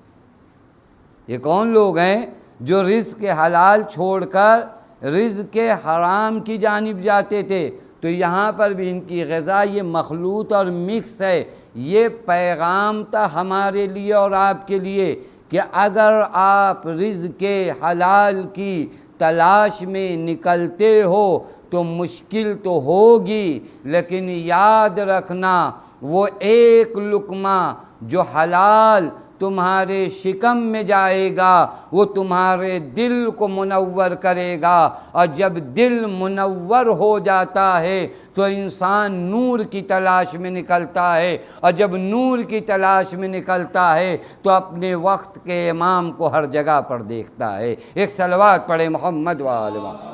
یہ کون لوگ ہیں جو رزق حلال چھوڑ کر رزق حرام کی جانب جاتے تھے؟ تو یہاں پر بھی ان کی غذا یہ مخلوط اور مکس ہے۔ یہ پیغام تھا ہمارے لیے اور آپ کے لیے کہ اگر آپ رزق حلال کی تلاش میں نکلتے ہو تو مشکل تو ہوگی، لیکن یاد رکھنا وہ ایک لقمہ جو حلال تمہارے شکم میں جائے گا وہ تمہارے دل کو منور کرے گا، اور جب دل منور ہو جاتا ہے تو انسان نور کی تلاش میں نکلتا ہے، اور جب نور کی تلاش میں نکلتا ہے تو اپنے وقت کے امام کو ہر جگہ پر دیکھتا ہے۔ ایک صلوات پڑھے محمد وآلہ محمد۔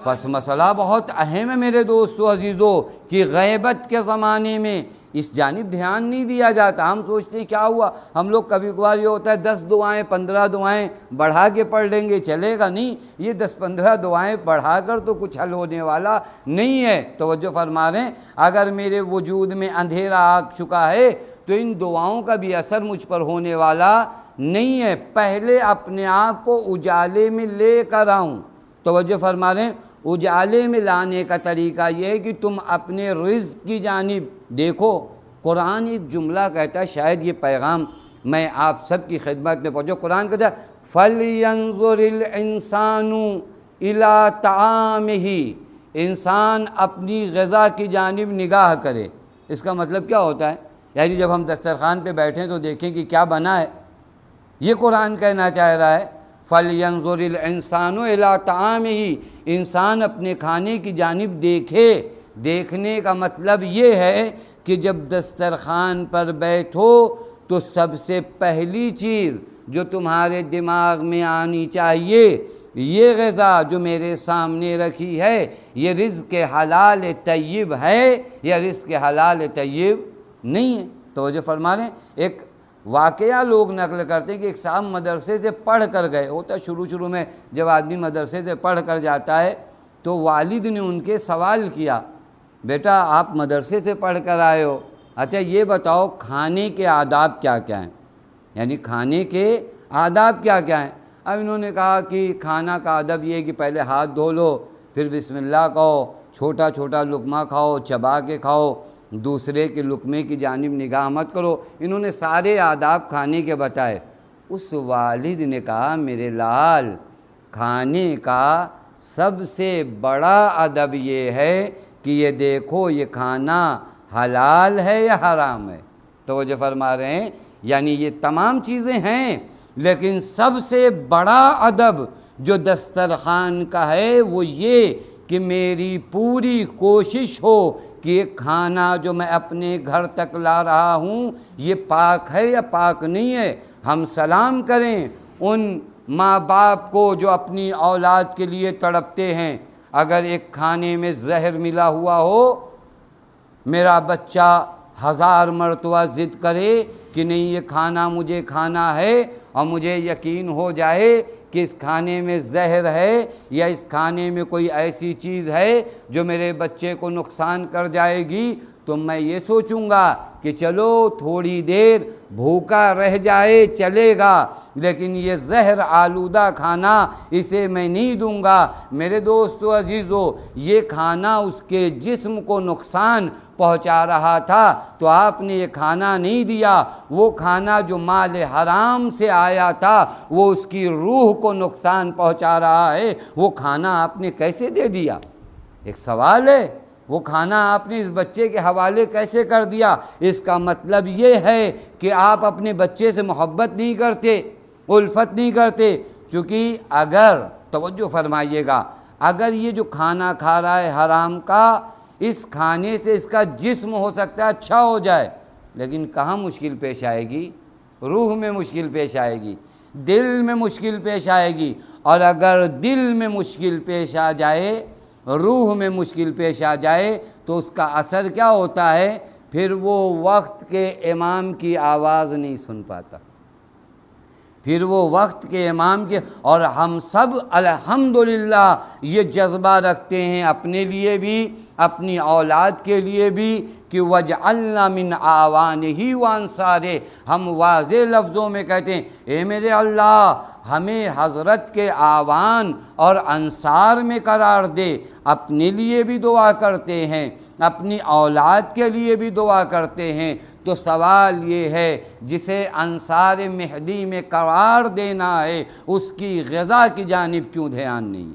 پس مسئلہ بہت اہم ہے میرے دوستو عزیزو کہ غیبت کے زمانے میں اس جانب دھیان نہیں دیا جاتا۔ ہم سوچتے ہیں کیا ہوا، ہم لوگ کبھی کبھار یہ ہوتا ہے 10 دعائیں 15 دعائیں بڑھا کے پڑھ لیں گے چلے گا، نہیں، یہ 10-15 دعائیں بڑھا کر تو کچھ حل ہونے والا نہیں ہے۔ توجہ فرما رہے ہیں، اگر میرے وجود میں اندھیرا آ چکا ہے تو ان دعاؤں کا بھی اثر مجھ پر ہونے والا نہیں ہے۔ پہلے اپنے آپ کو اجالے میں لے کر آؤں۔ توجہ فرما رہے ہیں، اجالے میں لانے کا طریقہ یہ ہے کہ تم اپنے رزق کی جانب دیکھو۔ قرآن ایک جملہ کہتا ہے، شاید یہ پیغام میں آپ سب کی خدمت میں پہنچو۔ قرآن کہتا ہے فَلْيَنظُرِ الْإِنسَانُ إِلَىٰ طَعَامِهِ، انسان اپنی غذا کی جانب نگاہ کرے۔ اس کا مطلب کیا ہوتا ہے؟ یعنی جب ہم دسترخوان پہ بیٹھیں تو دیکھیں کہ کیا بنا ہے۔ یہ قرآن کہنا چاہ رہا ہے فَلْيَنظُرِ الْإِنسَانُ إِلَىٰ طَعَامِهِ، انسان اپنے کھانے کی جانب دیکھے۔ دیکھنے کا مطلب یہ ہے کہ جب دسترخوان پر بیٹھو تو سب سے پہلی چیز جو تمہارے دماغ میں آنی چاہیے، یہ غذا جو میرے سامنے رکھی ہے یہ رزق حلال طیب ہے یا رزق حلال طیب نہیں ہے۔ توجہ فرما رہے ہیں، ایک واقعہ لوگ نقل کرتے ہیں کہ ایک صاحب مدرسے سے پڑھ کر گئے ہوتا ہے۔ شروع میں جب آدمی مدرسے سے پڑھ کر جاتا ہے تو والد نے ان کے سوال کیا، بیٹا آپ مدرسے سے پڑھ کر آئے ہو، اچھا یہ بتاؤ کھانے کے آداب کیا کیا ہیں، یعنی کھانے کے آداب کیا کیا ہیں؟ اب انہوں نے کہا کہ کھانا کا ادب یہ ہے کہ پہلے ہاتھ دھو لو، پھر بسم اللہ کہو، چھوٹا چھوٹا لقمہ کھاؤ، چبا کے کھاؤ، دوسرے کے لقمے کی جانب نگاہ مت کرو۔ انہوں نے سارے آداب کھانے کے بتائے۔ اس والد نے کہا میرے لال، کھانے کا سب سے بڑا ادب یہ ہے کہ یہ دیکھو یہ کھانا حلال ہے یا حرام ہے۔ توجہ فرما رہے ہیں، یعنی یہ تمام چیزیں ہیں، لیکن سب سے بڑا ادب جو دسترخوان کا ہے وہ یہ کہ میری پوری کوشش ہو کہ یہ کھانا جو میں اپنے گھر تک لا رہا ہوں یہ پاک ہے یا پاک نہیں ہے۔ ہم سلام کریں ان ماں باپ کو جو اپنی اولاد کے لیے تڑپتے ہیں۔ اگر ایک کھانے میں زہر ملا ہوا ہو، میرا بچہ 1000 مرتبہ ضد کرے کہ نہیں یہ کھانا مجھے کھانا ہے، اور مجھے یقین ہو جائے کہ اس کھانے میں زہر ہے یا اس کھانے میں کوئی ایسی چیز ہے جو میرے بچے کو نقصان کر جائے گی، تو میں یہ سوچوں گا کہ چلو تھوڑی دیر بھوکا رہ جائے چلے گا، لیکن یہ زہر آلودہ کھانا اسے میں نہیں دوں گا۔ میرے دوستو عزیزو، یہ کھانا اس کے جسم کو نقصان پہنچا رہا تھا تو آپ نے یہ کھانا نہیں دیا۔ وہ کھانا جو مال حرام سے آیا تھا وہ اس کی روح کو نقصان پہنچا رہا ہے، وہ کھانا آپ نے کیسے دے دیا؟ ایک سوال ہے، وہ کھانا آپ نے اس بچے کے حوالے کیسے کر دیا؟ اس کا مطلب یہ ہے کہ آپ اپنے بچے سے محبت نہیں کرتے، الفت نہیں کرتے۔ چونکہ اگر توجہ فرمائیے گا، اگر یہ جو کھانا کھا رہا ہے حرام کا، اس کھانے سے اس کا جسم ہو سکتا ہے اچھا ہو جائے، لیکن کہاں مشکل پیش آئے گی؟ روح میں مشکل پیش آئے گی، دل میں مشکل پیش آئے گی۔ اور اگر دل میں مشکل پیش آ جائے، روح میں مشکل پیش آ جائے، تو اس کا اثر کیا ہوتا ہے؟ پھر وہ وقت کے امام کی آواز نہیں سن پاتا، پھر وہ وقت کے امام کے۔ اور ہم سب الحمدللہ یہ جذبہ رکھتے ہیں اپنے لیے بھی، اپنی اولاد کے لیے بھی، کہ وَجْعَلْنَا مِنْ أَعْوَانِهِ وَأَنْصَارِهِ۔ ہم واضح لفظوں میں کہتے ہیں اے میرے اللہ ہمیں حضرت کے آوان اور انصار میں قرار دے۔ اپنے لیے بھی دعا کرتے ہیں، اپنی اولاد کے لیے بھی دعا کرتے ہیں۔ تو سوال یہ ہے، جسے انصار مہدی میں قرار دینا ہے اس کی غذا کی جانب کیوں دھیان نہیں؟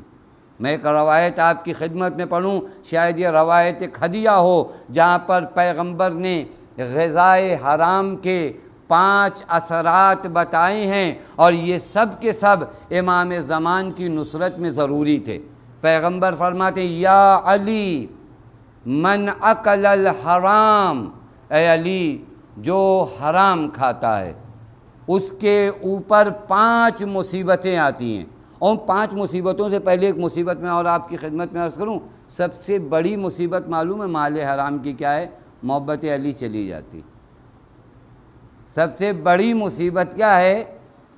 میں ایک روایت آپ کی خدمت میں پڑھوں، شاید یہ روایت خدیہ ہو، جہاں پر پیغمبر نے غذائے حرام کے 5 اثرات بتائے ہیں، اور یہ سب کے سب امام زمان کی نصرت میں ضروری تھے۔ پیغمبر فرماتے ہیں یا علی من اکل الحرام، اے علی جو حرام کھاتا ہے اس کے اوپر 5 مصیبتیں آتی ہیں۔ اور 5 مصیبتوں سے پہلے ایک مصیبت میں اور آپ کی خدمت میں عرض کروں، سب سے بڑی مصیبت معلوم ہے مال حرام کی کیا ہے؟ محبت علی چلی جاتی۔ سب سے بڑی مصیبت کیا ہے؟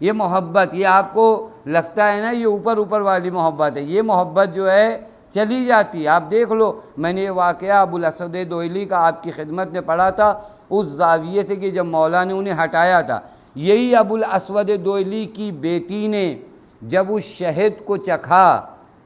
یہ محبت۔ یہ آپ کو لگتا ہے نا یہ اوپر اوپر والی محبت ہے، یہ محبت جو ہے چلی جاتی۔ آپ دیکھ لو، میں نے یہ واقعہ ابو الاسود دوئلی کا آپ کی خدمت میں پڑھا تھا، اس زاویے سے کہ جب مولا نے انہیں ہٹایا تھا، یہی ابو الاسود دوئلی کی بیٹی نے جب اس شہد کو چکھا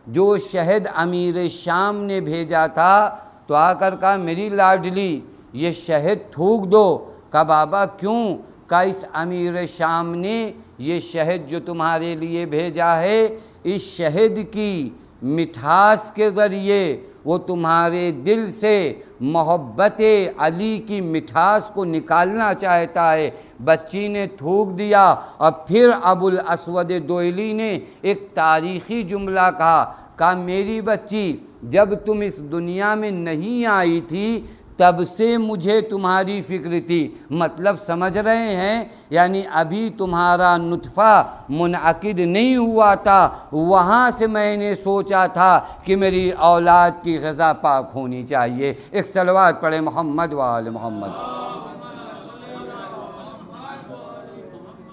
جو شہد امیر شام نے بھیجا تھا، تو آ کر کہا میری لاڈلی یہ شہد تھوک دو۔ کہا بابا کیوں؟ کہا اس امیر شام نے یہ شہد جو تمہارے لیے بھیجا ہے، اس شہد کی مٹھاس کے ذریعے وہ تمہارے دل سے محبت علی کی مٹھاس کو نکالنا چاہتا ہے۔ بچی نے تھوک دیا، اور پھر ابو الاسود دوئلی نے ایک تاریخی جملہ کہا میری بچی جب تم اس دنیا میں نہیں آئی تھی تب سے مجھے تمہاری فکر تھی۔ مطلب سمجھ رہے ہیں؟ یعنی ابھی تمہارا نطفہ منعقد نہیں ہوا تھا، وہاں سے میں نے سوچا تھا کہ میری اولاد کی غذا پاک ہونی چاہیے۔ ایک صلوات پڑھے محمد و آل محمد۔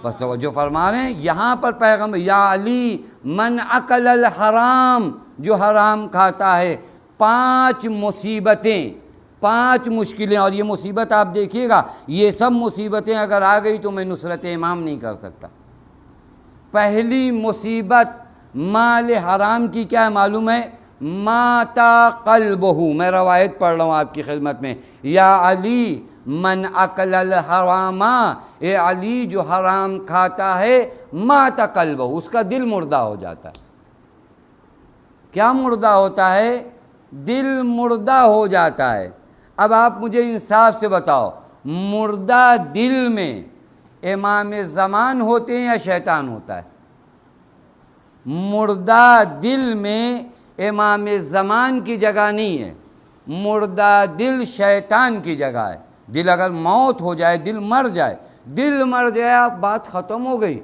بس توجہ فرما رہے ہیں یہاں پر پیغمبر یا علی من اکل الحرام، جو حرام کھاتا ہے، 5 مصیبتیں، 5 مشکلیں۔ اور یہ مصیبت آپ دیکھیے گا، یہ سب مصیبتیں اگر آ گئی تو میں نصرت امام نہیں کر سکتا۔ پہلی مصیبت مال حرام کی کیا ہے معلوم ہے؟ ماتا قلبہ، میں روایت پڑھ رہا ہوں آپ کی خدمت میں، یا علی من اکل الحرام، اے علی جو حرام کھاتا ہے، ماتا قلبہ، اس کا دل مردہ ہو جاتا ہے۔ کیا مردہ ہوتا ہے؟ دل مردہ ہو جاتا ہے۔ اب آپ مجھے انصاف سے بتاؤ، مردہ دل میں امام زمان ہوتے ہیں یا شیطان ہوتا ہے؟ مردہ دل میں امام زمان کی جگہ نہیں ہے، مردہ دل شیطان کی جگہ ہے۔ دل اگر موت ہو جائے، دل مر جائے، دل مر جائے، بات ختم ہو گئی۔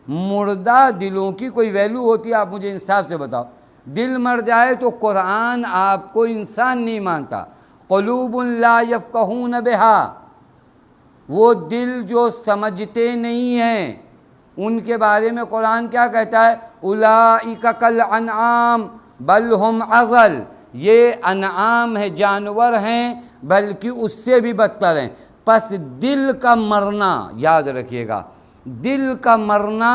مردہ دلوں کی کوئی ویلیو ہوتی ہے؟ آپ مجھے انصاف سے بتاؤ۔ دل مر جائے تو قرآن آپ کو انسان نہیں مانتا۔ قلوب لا یفقہون بہا، وہ دل جو سمجھتے نہیں ہیں، ان کے بارے میں قرآن کیا کہتا ہے؟ اولئک کالانعام بل ہم اضل، یہ انعام ہے، جانور ہیں، بلکہ اس سے بھی بدتر ہیں۔ پس دل کا مرنا، یاد رکھیے گا، دل کا مرنا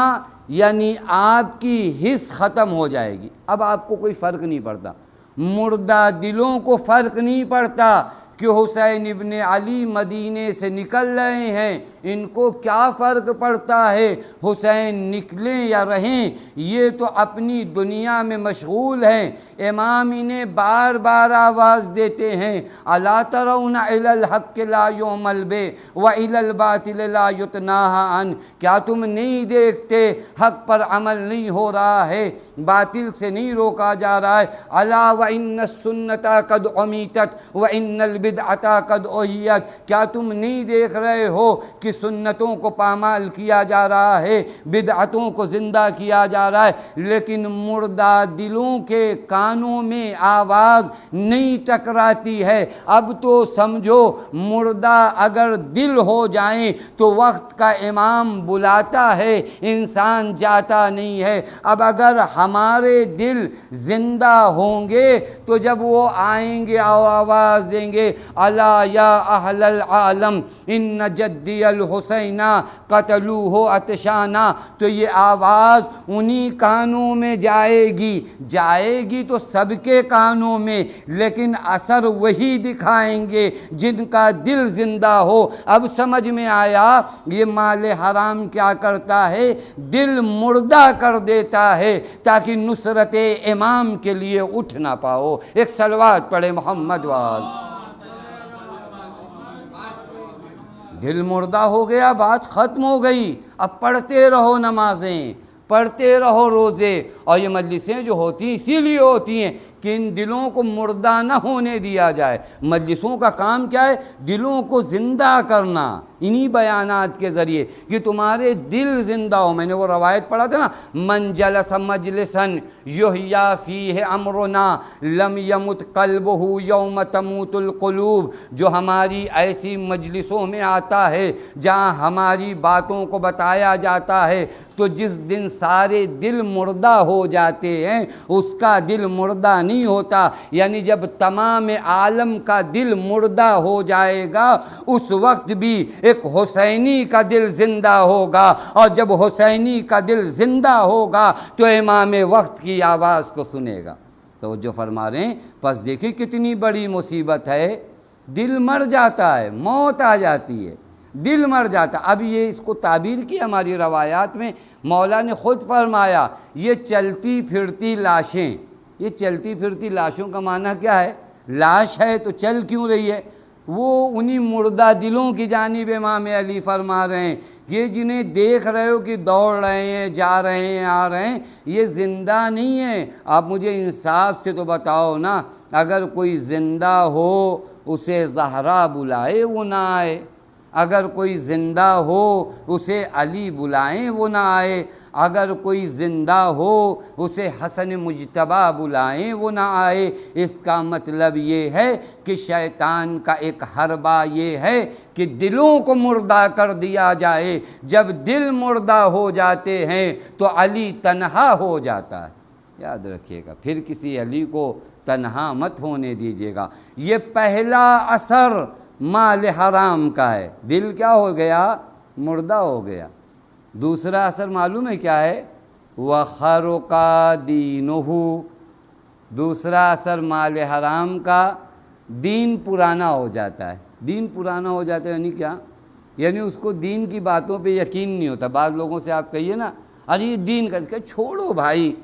یعنی آپ کی حس ختم ہو جائے گی۔ اب آپ کو کوئی فرق نہیں پڑتا، مردہ دلوں کو فرق نہیں پڑتا کہ حسین ابن علی مدینے سے نکل رہے ہیں، ان کو کیا فرق پڑتا ہے حسین نکلیں یا رہیں، یہ تو اپنی دنیا میں مشغول ہیں۔ امام انہیں بار بار آواز دیتے ہیں، الا ترون الی الحق لا یعمل بہ والی الباطل لا یتناہی عنہ، کیا تم نہیں دیکھتے حق پر عمل نہیں ہو رہا ہے، باطل سے نہیں روکا جا رہا ہے۔ الا وان السنۃ قد امیتت وان البدعۃ قد احیت، کیا تم نہیں دیکھ رہے ہو کہ سنتوں کو پامال کیا جا رہا ہے، بدعتوں کو زندہ کیا جا رہا ہے، لیکن مردہ دلوں کے کانوں میں آواز نہیں ٹکراتی ہے۔ اب تو سمجھو مردہ اگر دل ہو جائیں تو وقت کا امام بلاتا ہے، انسان جاتا نہیں ہے۔ اب اگر ہمارے دل زندہ ہوں گے تو جب وہ آئیں گے اور آواز دیں گے، الا یا اہل العالم ان جدی الحسین قتلوہ عطشانا، تو یہ آواز انہی کانوں میں جائے گی تو سب کے کانوں میں، لیکن اثر وہی دکھائیں گے جن کا دل زندہ ہو۔ اب سمجھ میں آیا یہ مال حرام کیا کرتا ہے؟ دل مردہ کر دیتا ہے تاکہ نصرت امام کے لیے اٹھ نہ پاؤ۔ ایک صلوات پڑھے محمد وال۔ دل مردہ ہو گیا، بات ختم ہو گئی۔ اب پڑھتے رہو نمازیں، پڑھتے رہو روزے، اور یہ مجلسیں جو ہوتی ہیں اسی لیے ہوتی ہیں کہ ان دلوں کو مردہ نہ ہونے دیا جائے۔ مجلسوں کا کام کیا ہے؟ دلوں کو زندہ کرنا، انہی بیانات کے ذریعے کہ تمہارے دل زندہ ہو۔ میں نے وہ روایت پڑھا تھا نا، من جلس مجلسا یحییٰ فیہ امرنا لم یمت قلبہ یوم تموت القلوب، جو ہماری ایسی مجلسوں میں آتا ہے جہاں ہماری باتوں کو بتایا جاتا ہے، تو جس دن سارے دل مردہ ہو جاتے ہیں اس کا دل مردہ نہیں ہوتا، یعنی جب تمام عالم کا دل مردہ ہو جائے گا اس وقت بھی ایک حسینی کا دل زندہ ہوگا، اور جب حسینی کا دل زندہ ہوگا تو امام وقت کی آواز کو سنے گا۔ تو جو فرما رہے ہیں، پس دیکھیں کتنی بڑی مصیبت ہے، دل مر جاتا ہے، موت آ جاتی ہے، دل مر جاتا۔ اب یہ اس کو تعبیر کی ہماری روایات میں، مولا نے خود فرمایا یہ چلتی پھرتی لاشیں، یہ چلتی پھرتی لاشوں کا معنی کیا ہے؟ لاش ہے تو چل کیوں رہی ہے؟ وہ انہی مردہ دلوں کی جانب امام علی فرما رہے ہیں، یہ جنہیں دیکھ رہے ہو کہ دوڑ رہے ہیں، جا رہے ہیں، آ رہے ہیں، یہ زندہ نہیں ہیں۔ آپ مجھے انصاف سے تو بتاؤ نا، اگر کوئی زندہ ہو اسے زہرا بلائے وہ نہ آئے، اگر کوئی زندہ ہو اسے علی بلائیں وہ نہ آئے، اگر کوئی زندہ ہو اسے حسن مجتبیٰ بلائیں وہ نہ آئے۔ اس کا مطلب یہ ہے کہ شیطان کا ایک حربہ یہ ہے کہ دلوں کو مردہ کر دیا جائے۔ جب دل مردہ ہو جاتے ہیں تو علی تنہا ہو جاتا ہے، یاد رکھیے گا، پھر کسی علی کو تنہا مت ہونے دیجیے گا۔ یہ پہلا اثر مال حرام کا ہے، دل کیا ہو گیا؟ مردہ ہو گیا۔ دوسرا اثر معلوم ہے کیا ہے؟ وَخَرُقَ دِينُهُ، دوسرا اثر مال حرام کا، دین پرانا ہو جاتا ہے۔ دین پرانا ہو جاتا ہے یعنی کیا؟ یعنی اس کو دین کی باتوں پہ یقین نہیں ہوتا۔ بعض لوگوں سے آپ کہیے نا ارے یہ دین کا، کہ چھوڑو بھائی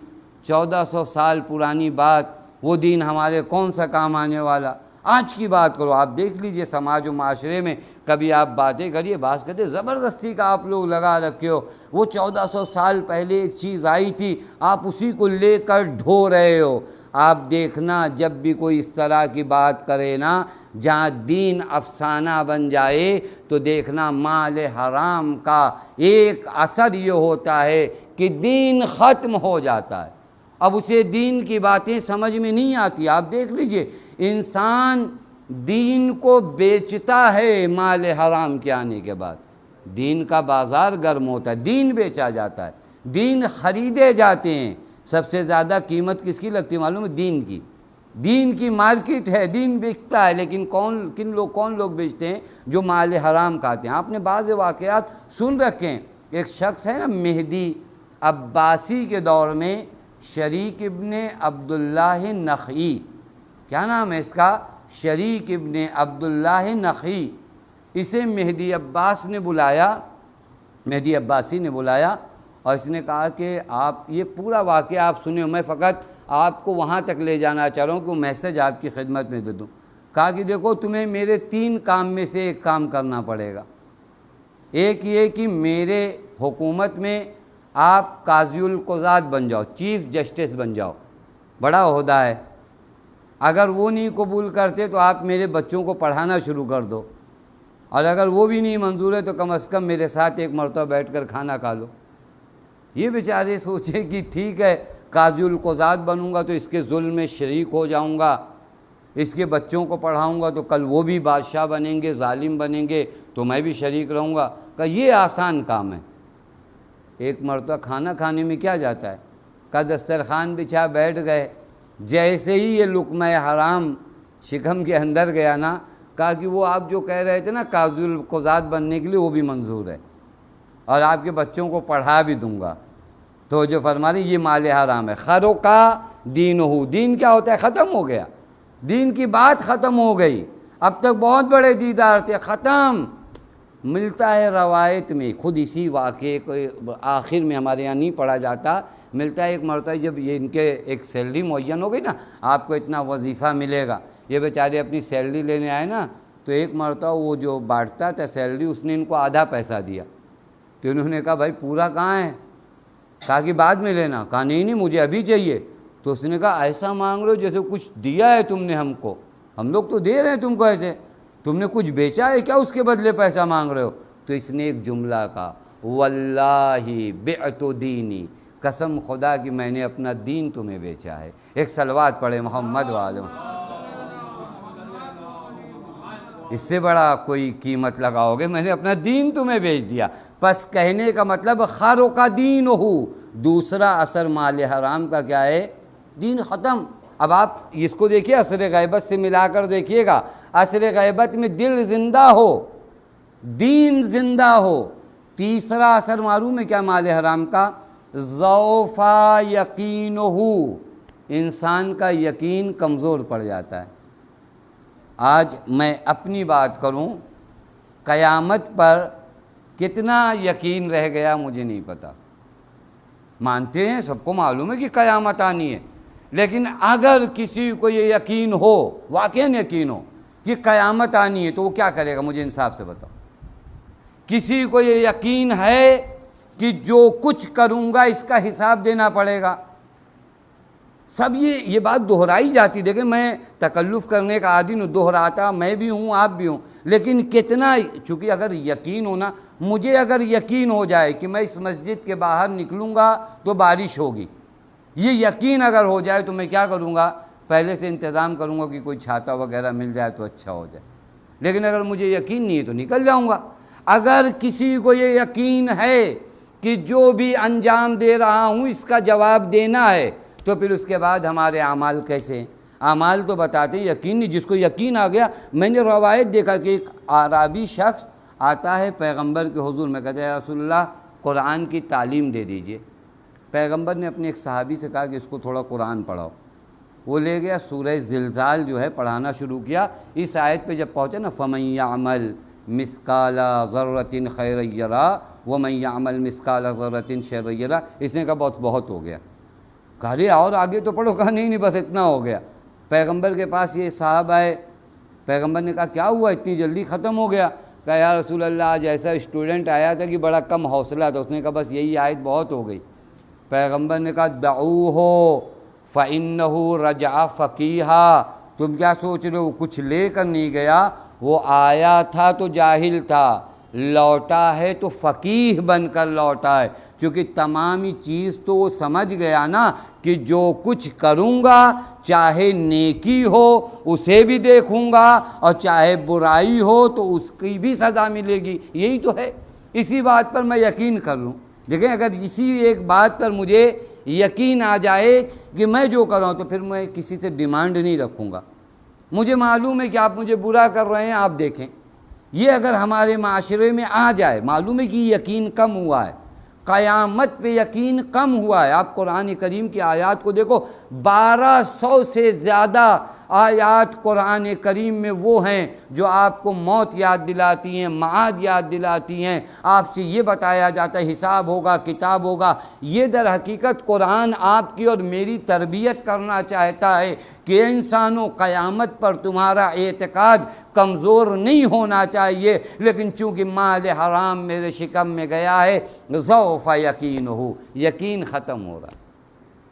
1400 سال پرانی بات، وہ دین ہمارے کون سا کام آنے والا، آج کی بات کرو۔ آپ دیکھ لیجئے سماج و معاشرے میں کبھی آپ باتیں کریے، بعض کہتے زبردستی کا آپ لوگ لگا رکھے ہو، وہ 1400 سال پہلے ایک چیز آئی تھی، آپ اسی کو لے کر ڈھو رہے ہو۔ آپ دیکھنا جب بھی کوئی اس طرح کی بات کرے نا جہاں دین افسانہ بن جائے، تو دیکھنا مال حرام کا ایک اثر یہ ہوتا ہے کہ دین ختم ہو جاتا ہے۔ اب اسے دین کی باتیں سمجھ میں نہیں آتی۔ آپ دیکھ لیجئے انسان دین کو بیچتا ہے مال حرام کے آنے کے بعد۔ دین کا بازار گرم ہوتا ہے، دین بیچا جاتا ہے، دین خریدے جاتے ہیں۔ سب سے زیادہ قیمت کس کی لگتی ہے معلوم ہے؟ دین کی۔ دین کی مارکیٹ ہے، دین بکتا ہے، لیکن کون لوگ بیچتے ہیں؟ جو مال حرام کھاتے ہیں۔ آپ نے بعض واقعات سن رکھے ہیں۔ ایک شخص ہے نا مہدی عباسی کے دور میں، شریک ابن عبداللہ نخعی، کیا نام ہے اس کا؟ شریک ابن عبداللہ نخعی۔ اسے مہدی عباسی نے بلایا اور اس نے کہا کہ آپ یہ پورا واقعہ آپ سنے ہو، میں فقط آپ کو وہاں تک لے جانا چاہ رہا ہوں کہ میسج آپ کی خدمت میں دے دوں۔ کہا کہ دیکھو تمہیں میرے 3 کام میں سے ایک کام کرنا پڑے گا۔ ایک یہ کہ میرے حکومت میں آپ قاضی القضات بن جاؤ، چیف جسٹس بن جاؤ، بڑا عہدہ ہے۔ اگر وہ نہیں قبول کرتے تو آپ میرے بچوں کو پڑھانا شروع کر دو، اور اگر وہ بھی نہیں منظور ہے تو کم از کم میرے ساتھ ایک مرتبہ بیٹھ کر کھانا کھا لو۔ یہ بیچارے سوچے کہ ٹھیک ہے قاضی القضات بنوں گا تو اس کے ظلم میں شریک ہو جاؤں گا، اس کے بچوں کو پڑھاؤں گا تو کل وہ بھی بادشاہ بنیں گے، ظالم بنیں گے تو میں بھی شریک رہوں گا۔ کہ یہ آسان کام ہے، ایک مرتبہ کھانا کھانے میں کیا جاتا ہے؟ کہ دسترخوان بچھا بیٹھ گئے، جیسے ہی یہ لقمہ حرام شکم کے اندر گیا نا، کہا کہ وہ آپ جو کہہ رہے تھے نا قاضی القضات بننے کے لیے، وہ بھی منظور ہے، اور آپ کے بچوں کو پڑھا بھی دوں گا۔ تو جو فرما رہی یہ مال حرام ہے۔ خرقا دینہ، دین کیا ہوتا ہے؟ ختم ہو گیا، دین کی بات ختم ہو گئی۔ اب تک بہت بڑے دیدار تھے، ختم۔ ملتا ہے روایت میں، خود اسی واقعے کو آخر میں ہمارے یہاں نہیں پڑھا جاتا، ملتا ہے ایک مرتبہ جب یہ ان کے ایک سیلری معین ہو گئی نا، آپ کو اتنا وظیفہ ملے گا، یہ بیچارے اپنی سیلری لینے آئے نا، تو ایک مرتبہ وہ جو بانٹتا تھا سیلری، اس نے ان کو آدھا پیسہ دیا۔ تو انہوں نے کہا بھائی پورا کہاں ہے؟ کہا کہ بعد میں لینا۔ کہا نہیں مجھے ابھی چاہیے۔ تو اس نے کہا ایسا مانگ رہے ہو جیسے کچھ دیا ہے تم نے ہم کو، ہم لوگ تو دے رہے ہیں تم کو، ایسے تم نے کچھ بیچا ہے کیا اس کے بدلے پیسہ مانگ رہے ہو؟ تو اس نے ایک جملہ کہا، واللہ بعت دینی، قسم خدا کی میں نے اپنا دین تمہیں بیچا ہے۔ ایک صلوات پڑھے محمد والوں۔ اس سے بڑا کوئی قیمت لگاؤ گے؟ میں نے اپنا دین تمہیں بیچ دیا۔ پس کہنے کا مطلب خرق دینہ، دوسرا اثر مال حرام کا کیا ہے؟ دین ختم۔ اب آپ اس کو دیکھیے اثر غیبت سے ملا کر دیکھیے گا، اثر غیبت میں دل زندہ ہو، دین زندہ ہو۔ تیسرا اثر معلوم ہے کیا مال حرام کا؟ ضعف یقینہ، انسان کا یقین کمزور پڑ جاتا ہے۔ آج میں اپنی بات کروں، قیامت پر کتنا یقین رہ گیا مجھے نہیں پتا۔ مانتے ہیں، سب کو معلوم ہے کہ قیامت آنی ہے، لیکن اگر کسی کو یہ یقین ہو، واقعاً یقین ہو کہ قیامت آنی ہے، تو وہ کیا کرے گا؟ مجھے انصاف سے بتاؤ۔ کسی کو یہ یقین ہے کہ جو کچھ کروں گا اس کا حساب دینا پڑے گا؟ سب یہ بات دہرائی جاتی، دیکھیں میں تکلف کرنے کا عادی ہوں، دہراتا میں بھی ہوں، آپ بھی ہوں، لیکن کتنا، چونکہ اگر یقین ہونا، مجھے اگر یقین ہو جائے کہ میں اس مسجد کے باہر نکلوں گا تو بارش ہوگی، یہ یقین اگر ہو جائے تو میں کیا کروں گا؟ پہلے سے انتظام کروں گا کہ کوئی چھاتا وغیرہ مل جائے تو اچھا ہو جائے۔ لیکن اگر مجھے یقین نہیں ہے تو نکل جاؤں گا۔ اگر کسی کو یہ یقین ہے کہ جو بھی انجام دے رہا ہوں اس کا جواب دینا ہے، تو پھر اس کے بعد ہمارے اعمال کیسے ہیں؟ اعمال تو بتاتے ہیں یقین نہیں۔ جس کو یقین آ گیا، میں نے روایت دیکھا کہ ایک اعرابی شخص آتا ہے پیغمبر کے حضور میں، کہتا ہے یا رسول اللہ قرآن کی تعلیم دے دیجئے۔ پیغمبر نے اپنے ایک صحابی سے کہا کہ اس کو تھوڑا قرآن پڑھاؤ۔ وہ لے گیا سورہ زلزال جو ہے پڑھانا شروع کیا. اس آیت پہ جب پہنچا نا فَمَن يَعْمَلْ مِثْقَالَ ذَرَّةٍ خَيْرًا يَرَهُ وَمَن يَعْمَلْ مِثْقَالَ ذَرَّةٍ شَرًّا يَرَهُ. اس نے کہا بہت ہو گیا. کہا رے اور آگے تو پڑھو. کہا نہیں بس اتنا ہو گیا. پیغمبر کے پاس یہ صاحب آئے. پیغمبر نے کہا کیا ہوا اتنی جلدی ختم ہو گیا؟ کہا یا رسول اللہ آج ایسا اسٹوڈنٹ آیا تھا کہ بڑا کم حوصلہ تھا. اس نے کہا بس یہی آیت بہت ہو گئی. پیغمبر نے کہا دعوہ فإنہ رجع فقیہا. تم کیا سوچ رہے ہو کچھ لے کر نہیں گیا، وہ آیا تھا تو جاہل تھا، لوٹا ہے تو فقیہ بن کر لوٹا ہے. چونکہ تمامی چیز تو وہ سمجھ گیا نا کہ جو کچھ کروں گا چاہے نیکی ہو اسے بھی دیکھوں گا اور چاہے برائی ہو تو اس کی بھی سزا ملے گی. یہی تو ہے. اسی بات پر میں یقین کر لوں. دیکھیں اگر اسی ایک بات پر مجھے یقین آ جائے کہ میں جو کر رہا ہوں تو پھر میں کسی سے ڈیمانڈ نہیں رکھوں گا. مجھے معلوم ہے کہ آپ مجھے برا کر رہے ہیں، آپ دیکھیں. یہ اگر ہمارے معاشرے میں آ جائے، معلوم ہے کہ یقین کم ہوا ہے، قیامت پہ یقین کم ہوا ہے. آپ قرآن کریم کی آیات کو دیکھو، 1200 سے زیادہ آیات قرآن کریم میں وہ ہیں جو آپ کو موت یاد دلاتی ہیں، معاد یاد دلاتی ہیں. آپ سے یہ بتایا جاتا ہے حساب ہوگا، کتاب ہوگا. یہ در حقیقت قرآن آپ کی اور میری تربیت کرنا چاہتا ہے کہ انسانوں قیامت پر تمہارا اعتقاد کمزور نہیں ہونا چاہیے. لیکن چونکہ مال حرام میرے شکم میں گیا ہے، ضعف یقینہ، یقین ختم ہو رہا ہے.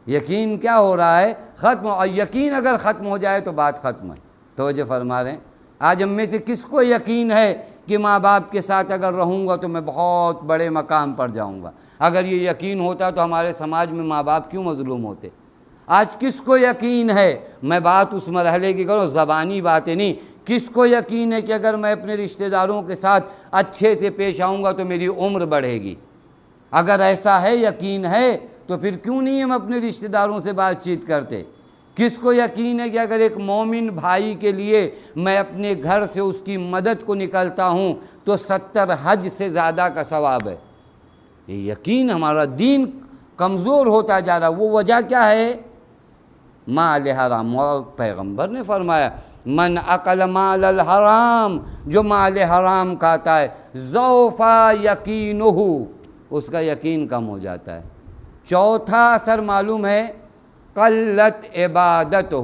یقین کیا ہو رہا ہے؟ ختم. اور یقین اگر ختم ہو جائے تو بات ختم ہے. توجہ فرما رہے ہیں. آج ہم میں سے کس کو یقین ہے کہ ماں باپ کے ساتھ اگر رہوں گا تو میں بہت بڑے مقام پر جاؤں گا؟ اگر یہ یقین ہوتا تو ہمارے سماج میں ماں باپ کیوں مظلوم ہوتے؟ آج کس کو یقین ہے؟ میں بات اس مرحلے کی کروں، زبانی باتیں نہیں. کس کو یقین ہے کہ اگر میں اپنے رشتہ داروں کے ساتھ اچھے سے پیش آؤں گا تو میری عمر بڑھے گی؟ اگر ایسا ہے، یقین ہے، تو پھر کیوں نہیں ہم اپنے رشتہ داروں سے بات چیت کرتے؟ کس کو یقین ہے کہ اگر ایک مومن بھائی کے لیے میں اپنے گھر سے اس کی مدد کو نکلتا ہوں تو 70 حج سے زیادہ کا ثواب ہے؟ یہ یقین. ہمارا دین کمزور ہوتا جا رہا. وہ وجہ کیا ہے؟ مال حرام. اور پیغمبر نے فرمایا من اکل مال الحرام، جو مال حرام کھاتا ہے، ضعف یقینہ، اس کا یقین کم ہو جاتا ہے. چوتھا اثر معلوم ہے، قلت عبادتہ،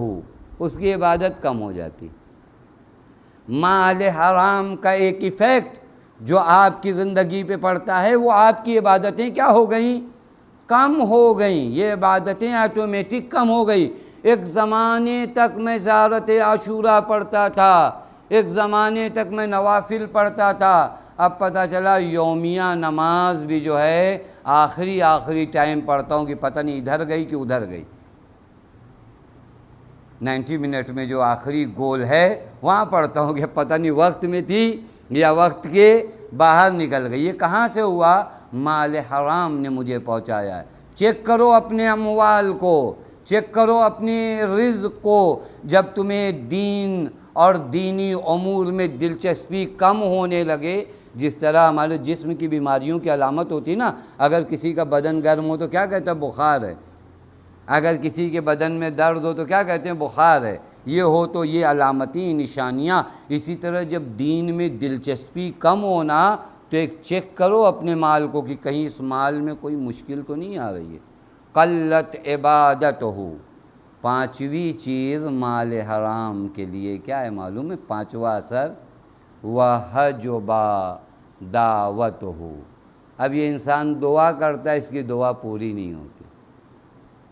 اس کی عبادت کم ہو جاتی. مال حرام کا ایک ایفیکٹ جو آپ کی زندگی پہ پڑتا ہے وہ آپ کی عبادتیں کیا ہو گئیں؟ کم ہو گئیں. یہ عبادتیں آٹومیٹک کم ہو گئی. ایک زمانے تک میں زیارت عاشورہ پڑھتا تھا، ایک زمانے تک میں نوافل پڑھتا تھا. اب پتہ چلا یومیہ نماز بھی جو ہے آخری ٹائم پڑھتا ہوں کہ پتہ نہیں ادھر گئی کہ ادھر گئی. 90 منٹ میں جو آخری گول ہے وہاں پڑھتا ہوں کہ پتہ نہیں وقت میں تھی یا وقت کے باہر نکل گئی. یہ کہاں سے ہوا؟ مال حرام نے مجھے پہنچایا ہے. چیک کرو اپنے اموال کو، چیک کرو اپنے رزق کو. جب تمہیں دین اور دینی امور میں دلچسپی کم ہونے لگے، جس طرح ہمارے جسم کی بیماریوں کی علامت ہوتی نا، اگر کسی کا بدن گرم ہو تو کیا کہتا ہے؟ بخار ہے. اگر کسی کے بدن میں درد ہو تو کیا کہتے ہیں؟ بخار ہے. یہ ہو تو یہ علامتی نشانیاں. اسی طرح جب دین میں دلچسپی کم ہونا تو ایک چیک کرو اپنے مال کو کہ کہیں اس مال میں کوئی مشکل تو نہیں آ رہی ہے. قلت عبادتہ. پانچویں چیز مال حرام کے لیے کیا ہے معلوم ہے؟ پانچواں اثر وحجبا دعوتہ. اب یہ انسان دعا کرتا ہے، اس کی دعا پوری نہیں ہوتی.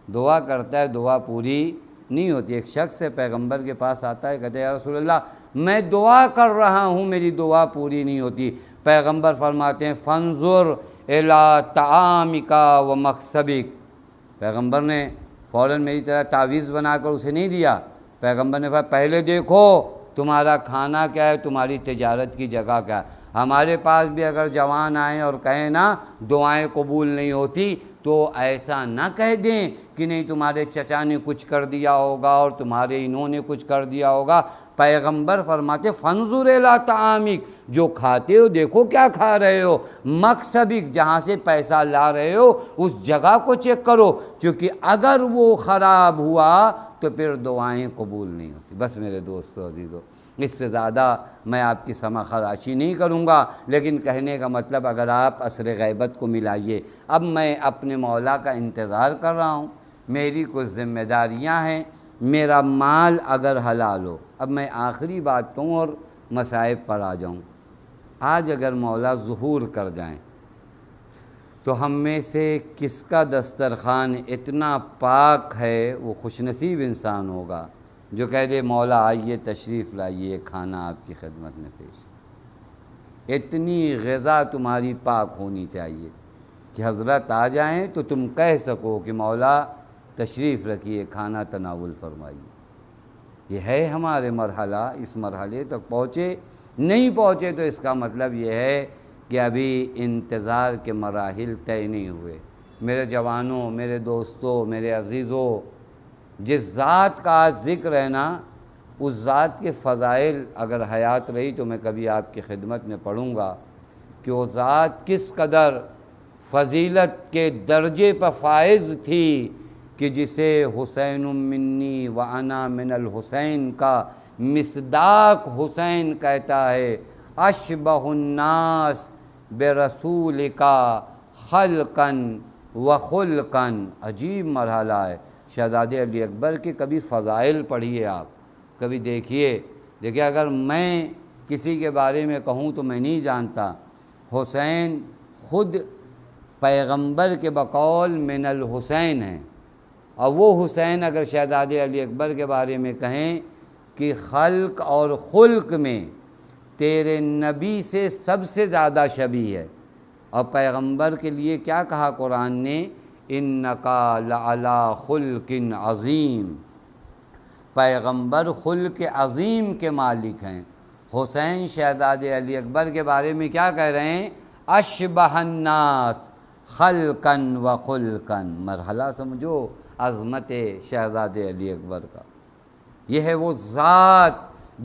دعا کرتا ہے، دعا پوری نہیں ہوتی. ایک شخص سے پیغمبر کے پاس آتا ہے، کہتے ہیں یا رسول اللہ میں دعا کر رہا ہوں، میری دعا پوری نہیں ہوتی. پیغمبر فرماتے ہیں فانظر الی طعامک و مکسبک. پیغمبر نے فوراً میری طرح تعویذ بنا کر اسے نہیں دیا. پیغمبر نے فرمایا پہلے دیکھو تمہارا کھانا کیا ہے، تمہاری تجارت کی جگہ کیا ہے. ہمارے پاس بھی اگر جوان آئیں اور کہیں نا دعائیں قبول نہیں ہوتی تو ایسا نہ کہہ دیں کہ نہیں تمہارے چچا نے کچھ کر دیا ہوگا اور تمہارے انہوں نے کچھ کر دیا ہوگا. پیغمبر فرماتے فنظر الی طعامک، جو کھاتے ہو دیکھو کیا کھا رہے ہو، مکسبک، جہاں سے پیسہ لا رہے ہو اس جگہ کو چیک کرو، کیونکہ اگر وہ خراب ہوا تو پھر دعائیں قبول نہیں ہوتی۔ بس میرے دوستو عزیزو، اس سے زیادہ میں آپ کی سمع خراشی نہیں کروں گا، لیکن کہنے کا مطلب اگر آپ عصر غیبت کو ملائیے، اب میں اپنے مولا کا انتظار کر رہا ہوں، میری کچھ ذمہ داریاں ہیں، میرا مال اگر حلال ہو۔ اب میں آخری بات کہوں اور مصائب پر آ جاؤں۔ آج اگر مولا ظہور کر جائیں تو ہم میں سے کس کا دسترخوان اتنا پاک ہے، وہ خوش نصیب انسان ہوگا جو کہہ دے مولا آئیے تشریف لائیے، کھانا آپ کی خدمت میں پیش۔ اتنی غذا تمہاری پاک ہونی چاہیے کہ حضرت آ جائیں تو تم کہہ سکو کہ مولا تشریف رکھیے، کھانا تناول فرمائیے۔ یہ ہے ہمارے مرحلہ، اس مرحلے تک پہنچے نہیں پہنچے تو اس کا مطلب یہ ہے کہ ابھی انتظار کے مراحل طے نہیں ہوئے۔ میرے جوانوں، میرے دوستوں، میرے عزیزوں، جس ذات کا آج ذکر ہے نا، اس ذات کے فضائل اگر حیات رہی تو میں کبھی آپ کی خدمت میں پڑھوں گا کہ وہ ذات کس قدر فضیلت کے درجے پر فائز تھی کہ جسے حسین منی و انا من الحسین کا مصداق حسین کہتا ہے، اشبہ الناس برسولک خلقا و خلقا۔ عجیب مرحلہ ہے شہزادے علی اکبر کے، کبھی فضائل پڑھیے آپ، کبھی دیکھیے اگر میں کسی کے بارے میں کہوں تو میں نہیں جانتا، حسین خود پیغمبر کے بقول من الحسین ہیں، اور وہ حسین اگر شہزادے علی اکبر کے بارے میں کہیں کہ خلق اور خلق میں تیرے نبی سے سب سے زیادہ شبیہ ہے، اور پیغمبر کے لیے کیا کہا قرآن نے، انکا لعلی خلق عظیم، پیغمبر خلق عظیم کے مالک ہیں۔ حسین شہزادے علی اکبر کے بارے میں کیا کہہ رہے ہیں، اشبہ الناس خلقا و خلقا۔ مرحلہ سمجھو عظمت شہزادے علی اکبر کا۔ یہ ہے وہ ذات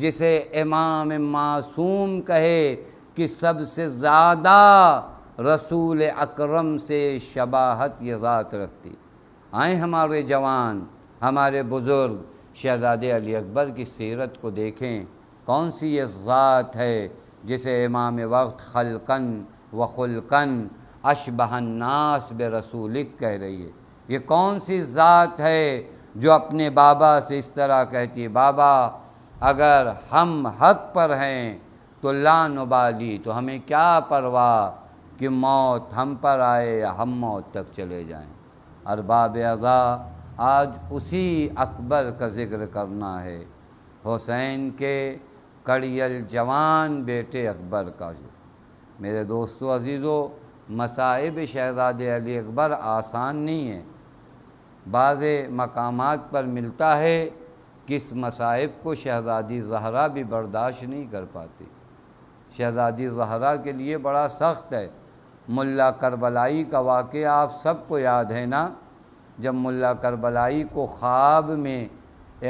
جسے امام معصوم کہے کہ سب سے زیادہ رسول اکرم سے شباہت یہ ذات رکھتی۔ آئیں ہمارے جوان، ہمارے بزرگ شہزادے علی اکبر کی سیرت کو دیکھیں، کون سی یہ ذات ہے جسے امام وقت خلقن و خلقن اشبہ الناس برسولک کہہ رہی ہے۔ یہ کون سی ذات ہے جو اپنے بابا سے اس طرح کہتی ہے، بابا اگر ہم حق پر ہیں تو لا نبالی، تو ہمیں کیا پرواہ کہ موت ہم پر آئے یا ہم موت تک چلے جائیں۔ ارباب عزا، آج اسی اکبر کا ذکر کرنا ہے، حسین کے کڑیل جوان بیٹے اکبر کا۔ میرے دوستو عزیزو، مصائب شہزادے علی اکبر آسان نہیں ہے۔ بعض مقامات پر ملتا ہے کہ اس مصائب کو شہزادی زہرا بھی برداشت نہیں کر پاتی۔ شہزادی زہرا کے لیے بڑا سخت ہے۔ ملا کربلائی کا واقعہ آپ سب کو یاد ہے نا، جب ملا کربلائی کو خواب میں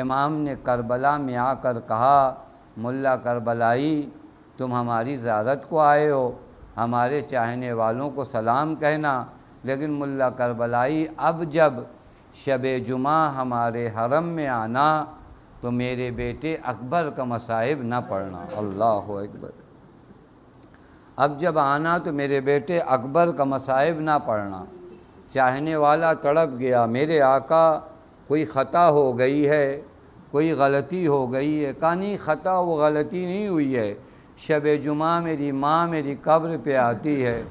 امام نے کربلا میں آ کر کہا، ملا کربلائی تم ہماری زیارت کو آئے ہو، ہمارے چاہنے والوں کو سلام کہنا، لیکن ملا کربلائی اب جب شب جمعہ ہمارے حرم میں آنا تو میرے بیٹے اکبر کا مصائب نہ پڑھنا۔ اللہ اکبر۔ اب جب آنا تو میرے بیٹے اکبر کا مصائب نہ پڑھنا۔ چاہنے والا تڑپ گیا، میرے آقا کوئی خطا ہو گئی ہے، کوئی غلطی ہو گئی ہے۔ کہا نہیں، خطا و غلطی نہیں ہوئی ہے، شب جمعہ میری ماں میری قبر پہ آتی ہے۔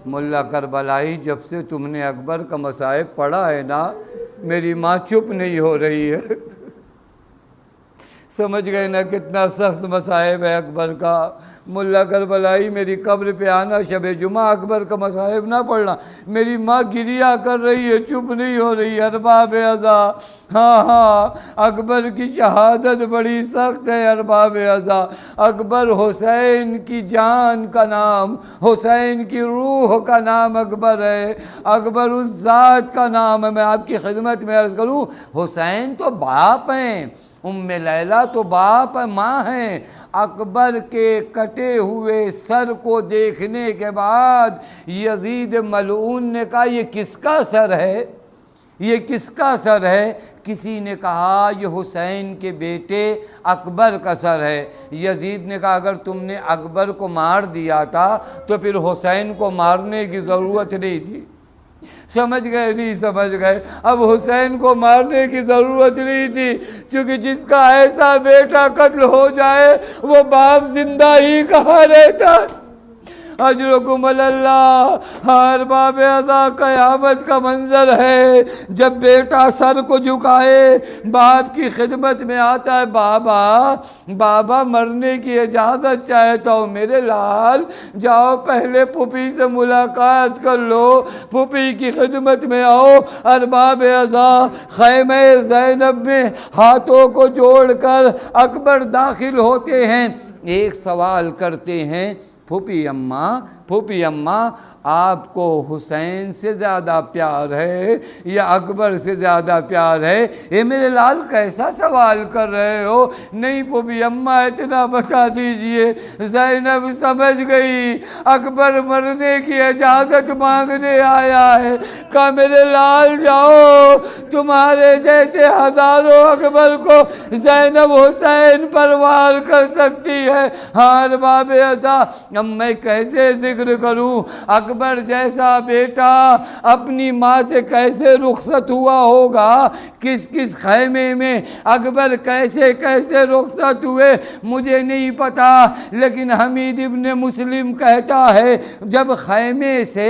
ملا کربلائی جب سے تم نے اکبر کا مصائب پڑھا ہے نا، میری ماں چپ نہیں ہو رہی ہے۔ سمجھ گئے نا کتنا سخت مصائب ہے اکبر کا۔ ملا کربلائی میری قبر پہ آنا، شب جمعہ اکبر کا مصائب نہ پڑھنا، میری ماں گریہ کر رہی ہے، چپ نہیں ہو رہی۔ ارباب عزا، ہاں اکبر کی شہادت بڑی سخت ہے ارباب عزا۔ اکبر حسین کی جان کا نام، حسین کی روح کا نام اکبر ہے، اکبر اس ذات کا نام ہے۔ میں آپ کی خدمت میں عرض کروں، حسین تو باپ ہیں، ام لیلہ تو باپ ماں ہیں۔ اکبر کے کٹے ہوئے سر کو دیکھنے کے بعد یزید ملعون نے کہا یہ کس کا سر ہے، یہ کس کا سر ہے؟ کسی نے کہا یہ حسین کے بیٹے اکبر کا سر ہے۔ یزید نے کہا اگر تم نے اکبر کو مار دیا تھا تو پھر حسین کو مارنے کی ضرورت نہیں تھی۔ سمجھ گئے نہیں سمجھ گئے؟ اب حسین کو مارنے کی ضرورت نہیں تھی، کیونکہ جس کا ایسا بیٹا قتل ہو جائے وہ باپ زندہ ہی کہاں رہتا۔ اجرکم اللہ، ہر باب ازا قیامت کا منظر ہے جب بیٹا سر کو جھکائے باپ کی خدمت میں آتا ہے، بابا مرنے کی اجازت چاہتا ہوں، میرے لال جاؤ پہلے پھوپھی سے ملاقات کر لو، پھوپھی کی خدمت میں آؤ۔ ارباب ازا خیمہ زینب میں ہاتھوں کو جوڑ کر اکبر داخل ہوتے ہیں، ایک سوال کرتے ہیں، پھوپھی اماں آپ کو حسین سے زیادہ پیار ہے یا اکبر سے زیادہ پیار ہے؟ اے میرے لال کیسا سوال کر رہے ہو؟ نہیں پھوپھی اماں اتنا بتا دیجئے۔ زینب سمجھ گئی اکبر مرنے کی اجازت مانگنے آیا ہے، کہا میرے لال جاؤ، تمہارے جیسے ہزاروں اکبر کو زینب حسین پر وار کر سکتی ہے۔ ہاں باب ازا اب میں کیسے ذکر کروں؟ اکبر جیسا بیٹا اپنی ماں سے کیسے رخصت ہوا ہوگا، کس کس خیمے میں اکبر کیسے رخصت ہوئے مجھے نہیں پتا، لیکن حمید ابن مسلم کہتا ہے جب خیمے سے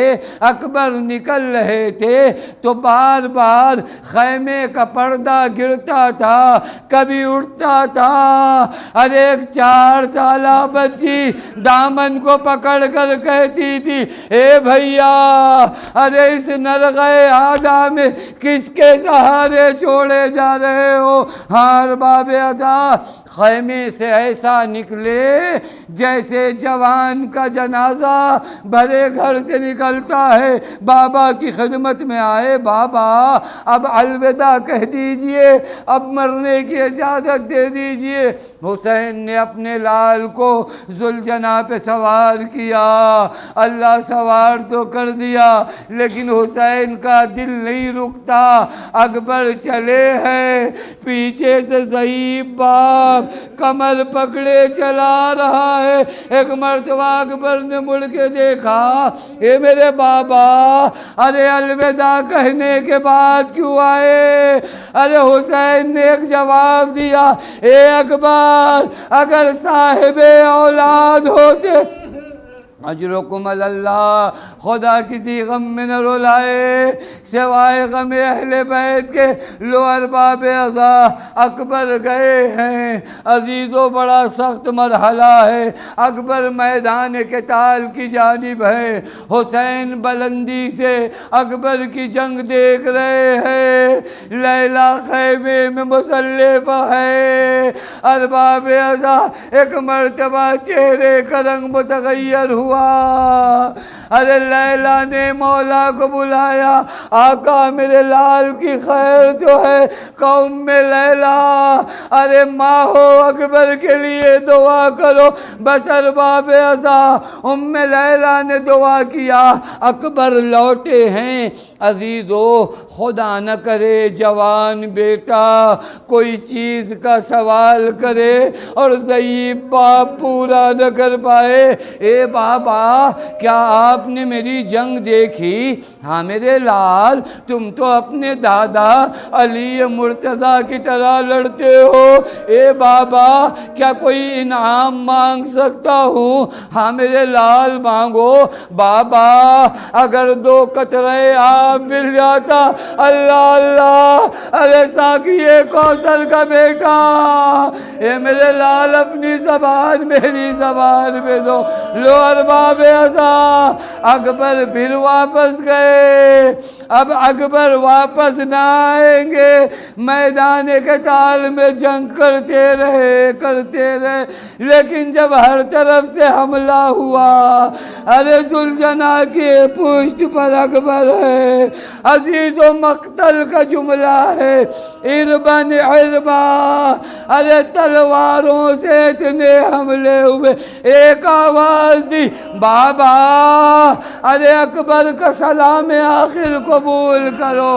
اکبر نکل رہے تھے تو بار بار خیمے کا پردہ گرتا تھا، کبھی اٹھتا تھا، اور ایک 4 سالہ بچی دامن کو پکڑ کر کہتی تھی اے بھیا، ارے اس نرغے آدھا میں کس کے سہارے چھوڑے جا رہے ہو؟ ہاں باب ازا خیمے سے ایسا نکلے جیسے جوان کا جنازہ بھرے گھر سے نکلتا ہے، بابا کی خدمت میں آئے، بابا اب الوداع کہہ دیجئے، اب مرنے کی اجازت دے دیجئے۔ حسین نے اپنے لال کو ذوالجناح پہ سوار کیا، اللہ سوار تو کر دیا لیکن حسین کا دل نہیں رکتا، اکبر چلے ہیں، پیچھے سے ضعیف باپ کمر پکڑے چلا رہا ہے۔ ایک مرتبہ اکبر نے مڑ کے دیکھا، اے میرے بابا، ارے الوداع کہنے کے بعد کیوں آئے؟ ارے حسین نے ایک جواب دیا، اے اکبر اگر صاحب اولاد ہوتے، اجرکم اللہ، خدا کسی غم میں نہ رلائے سوائے غم اہل بیت کے۔ لو ارباب ازا اکبر گئے ہیں، عزیزو بڑا سخت مرحلہ ہے، اکبر میدان قتال کی جانب ہے، حسین بلندی سے اکبر کی جنگ دیکھ رہے ہیں، لیلا خیمے میں مسلح پہ ہے۔ ارباب ازا ایک مرتبہ چہرے کا رنگ متغیر ہوا، ارے لیلا نے مولا کو بلایا، آقا میرے لال کی خیر تو ہے، قوم میں لیلا، ارے ماں ہو اکبر کے لیے دعا کرو بس۔ ارباب ازا ام لیلا نے دعا کیا، اکبر لوٹے ہیں۔ عزیزو خدا نہ کرے جوان بیٹا کوئی چیز کا سوال کرے اور ضعیف باپ پورا نہ کر پائے، اے بابا کیا آپ نے میری جنگ دیکھی؟ ہاں میرے لال تم تو اپنے دادا علی مرتضیٰ کی طرح لڑتے ہو، اے بابا کیا کوئی انعام مانگ سکتا ہوں؟ ہاں میرے لال مانگو۔ بابا اگر 2 قطرے آپ مل جاتا، اللہ اللہ، ارے ساقیے کوثر کا بیٹا، اے میرے لال اپنی زبان میری زبان میں دو۔ لو ارباب عزا اکبر پھر واپس گئے. اب اکبر واپس نہ آئیں گے. میدان قتال میں جنگ کرتے رہے لیکن جب ہر طرف سے حملہ ہوا، ارے ذوالجناح کی پشت پر اکبر ہے. عزیز و مقتل کا جملہ ہے، اربن اربا. ارے تلواروں سے اتنے حملے ہوئے، ایک آواز دی، بابا. ارے اکبر کا سلام آخر قبول کرو.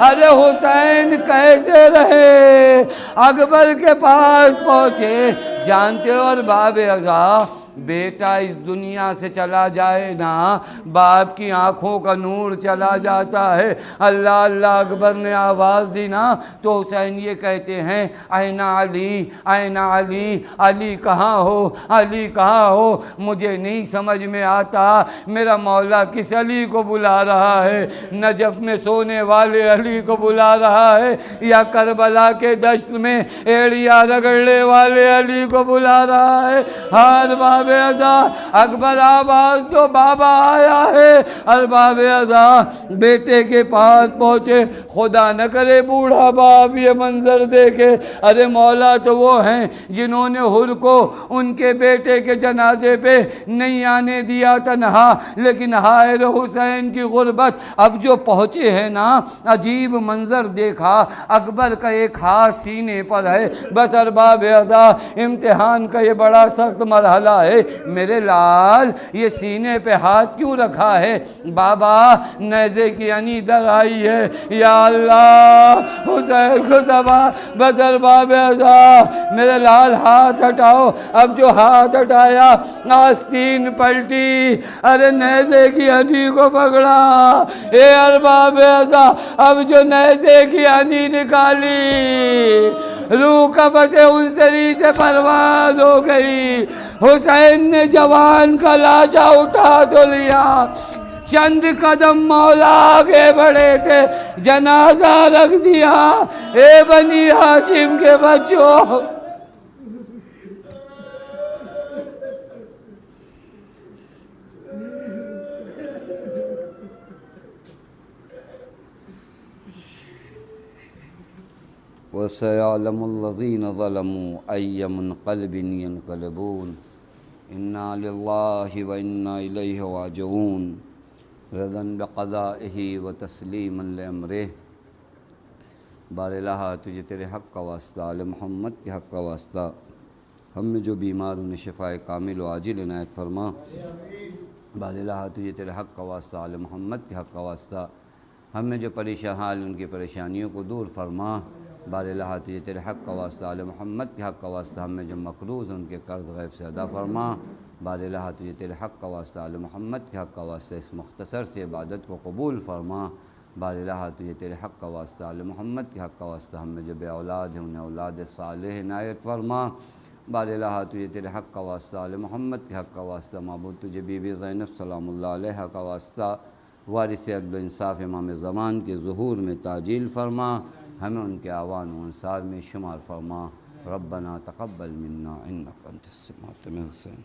ارے حسین کیسے رہے؟ اکبر کے پاس پہنچے. جانتے ہو ارباب عزا، بیٹا اس دنیا سے چلا جائے نا، باپ کی آنکھوں کا نور چلا جاتا ہے. اللہ اللہ اکبر نے آواز دی نا تو حسین یہ کہتے ہیں، این علی این علی، علی کہاں ہو، علی کہاں ہو؟ مجھے نہیں سمجھ میں آتا میرا مولا کس علی کو بلا رہا ہے. نجف میں سونے والے علی کو بلا رہا ہے یا کربلا کے دشت میں ایڑیاں رگڑنے والے علی کو بلا رہا ہے؟ ارباب عزا اکبر آواز دو، بابا آیا ہے. ارباب عزا بیٹے کے پاس پہنچے. خدا نہ کرے بوڑھا باپ یہ منظر دیکھے. ارے مولا تو وہ ہیں جنہوں نے حر کو ان کے بیٹے کے جنازے پہ نہیں آنے دیا تنہا، لیکن ہائے حسین کی غربت. اب جو پہنچے ہیں نا، عجیب منظر دیکھا. اکبر کا ایک ہاتھ سینے پر ہے. بس ارباب عزا امتحان کا یہ بڑا سخت مرحلہ ہے. میرے لال یہ سینے پہ ہاتھ کیوں رکھا ہے؟ بابا نیزے کی انی در آئی ہے. یا اللہ حسین کو دبا. بس ارباب عزا میرے لال ہاتھ ہٹاؤ. اب جو ہاتھ ہٹایا آستین پلٹی. ارے نیزے کی انی کو پکڑا. اے ارباب عزا اب جو نیزے کی انی نکالی، روح قبض انصری سے پرواز ہو گئی. حسین نے جوان کا لاشا اٹھا تو لیا. چند قدم مولا آگے بڑھے تھے، جنازہ رکھ دیا. اے بنی ہاشم کے بچوں، وَسَيَعْلَمُ الَّذِينَ ظَلَمُوا أَيَّ مُنْقَلِبٍ يَنْقَلِبُونَ. إِنَّا لِلَّهِ وَإِنَّا إِلَيْهِ رَاجِعُونَ. رضاً بقضائه وتسلیما لأمره. بار الہ تجھے تیرے حق کا واسطہ، آل محمد کے حق کا واسطہ، ہم میں جو بیمار انہیں شفاء کامل و عاجل عنایت فرما. بار الہ تجھے تیرے حق کا واسطہ، آل محمد کے حق کا واسطہ، ہم میں جو پریشان حال ان کی پریشانیوں کو دور فرما. بار الہ تجھے تیرے حق کا واسطہ، آل محمد کے حق کا واسطہ، ہم میں جو مقروض ان کے قرض غیب سے ادا فرما. بار الہ تجھے تیرے حق کا واسطہ، آل محمد کے حق کا واسطہ، اس مختصر سے عبادت کو قبول فرما. بار الہ تجھے تیرے حق کا واسطہ، آل محمد کے حق کا واسطہ، ہم میں جو بے اولاد ہیں انہیں اولاد صالح عنایت فرما. بار الہ تجھے تیرے حق کا واسطہ، آل محمد کے حق کا واسطہ، معبود تجھے بی بی زینب سلام اللہ علیہ کا واسطہ، وارث عدل و انصاف امام زمان کے ظہور میں تعجیل فرما. ہمیں ان کے اعوان و انصار میں شمار فرما. ربنا تقبل منا انک انت السمیع العلیم. حسین.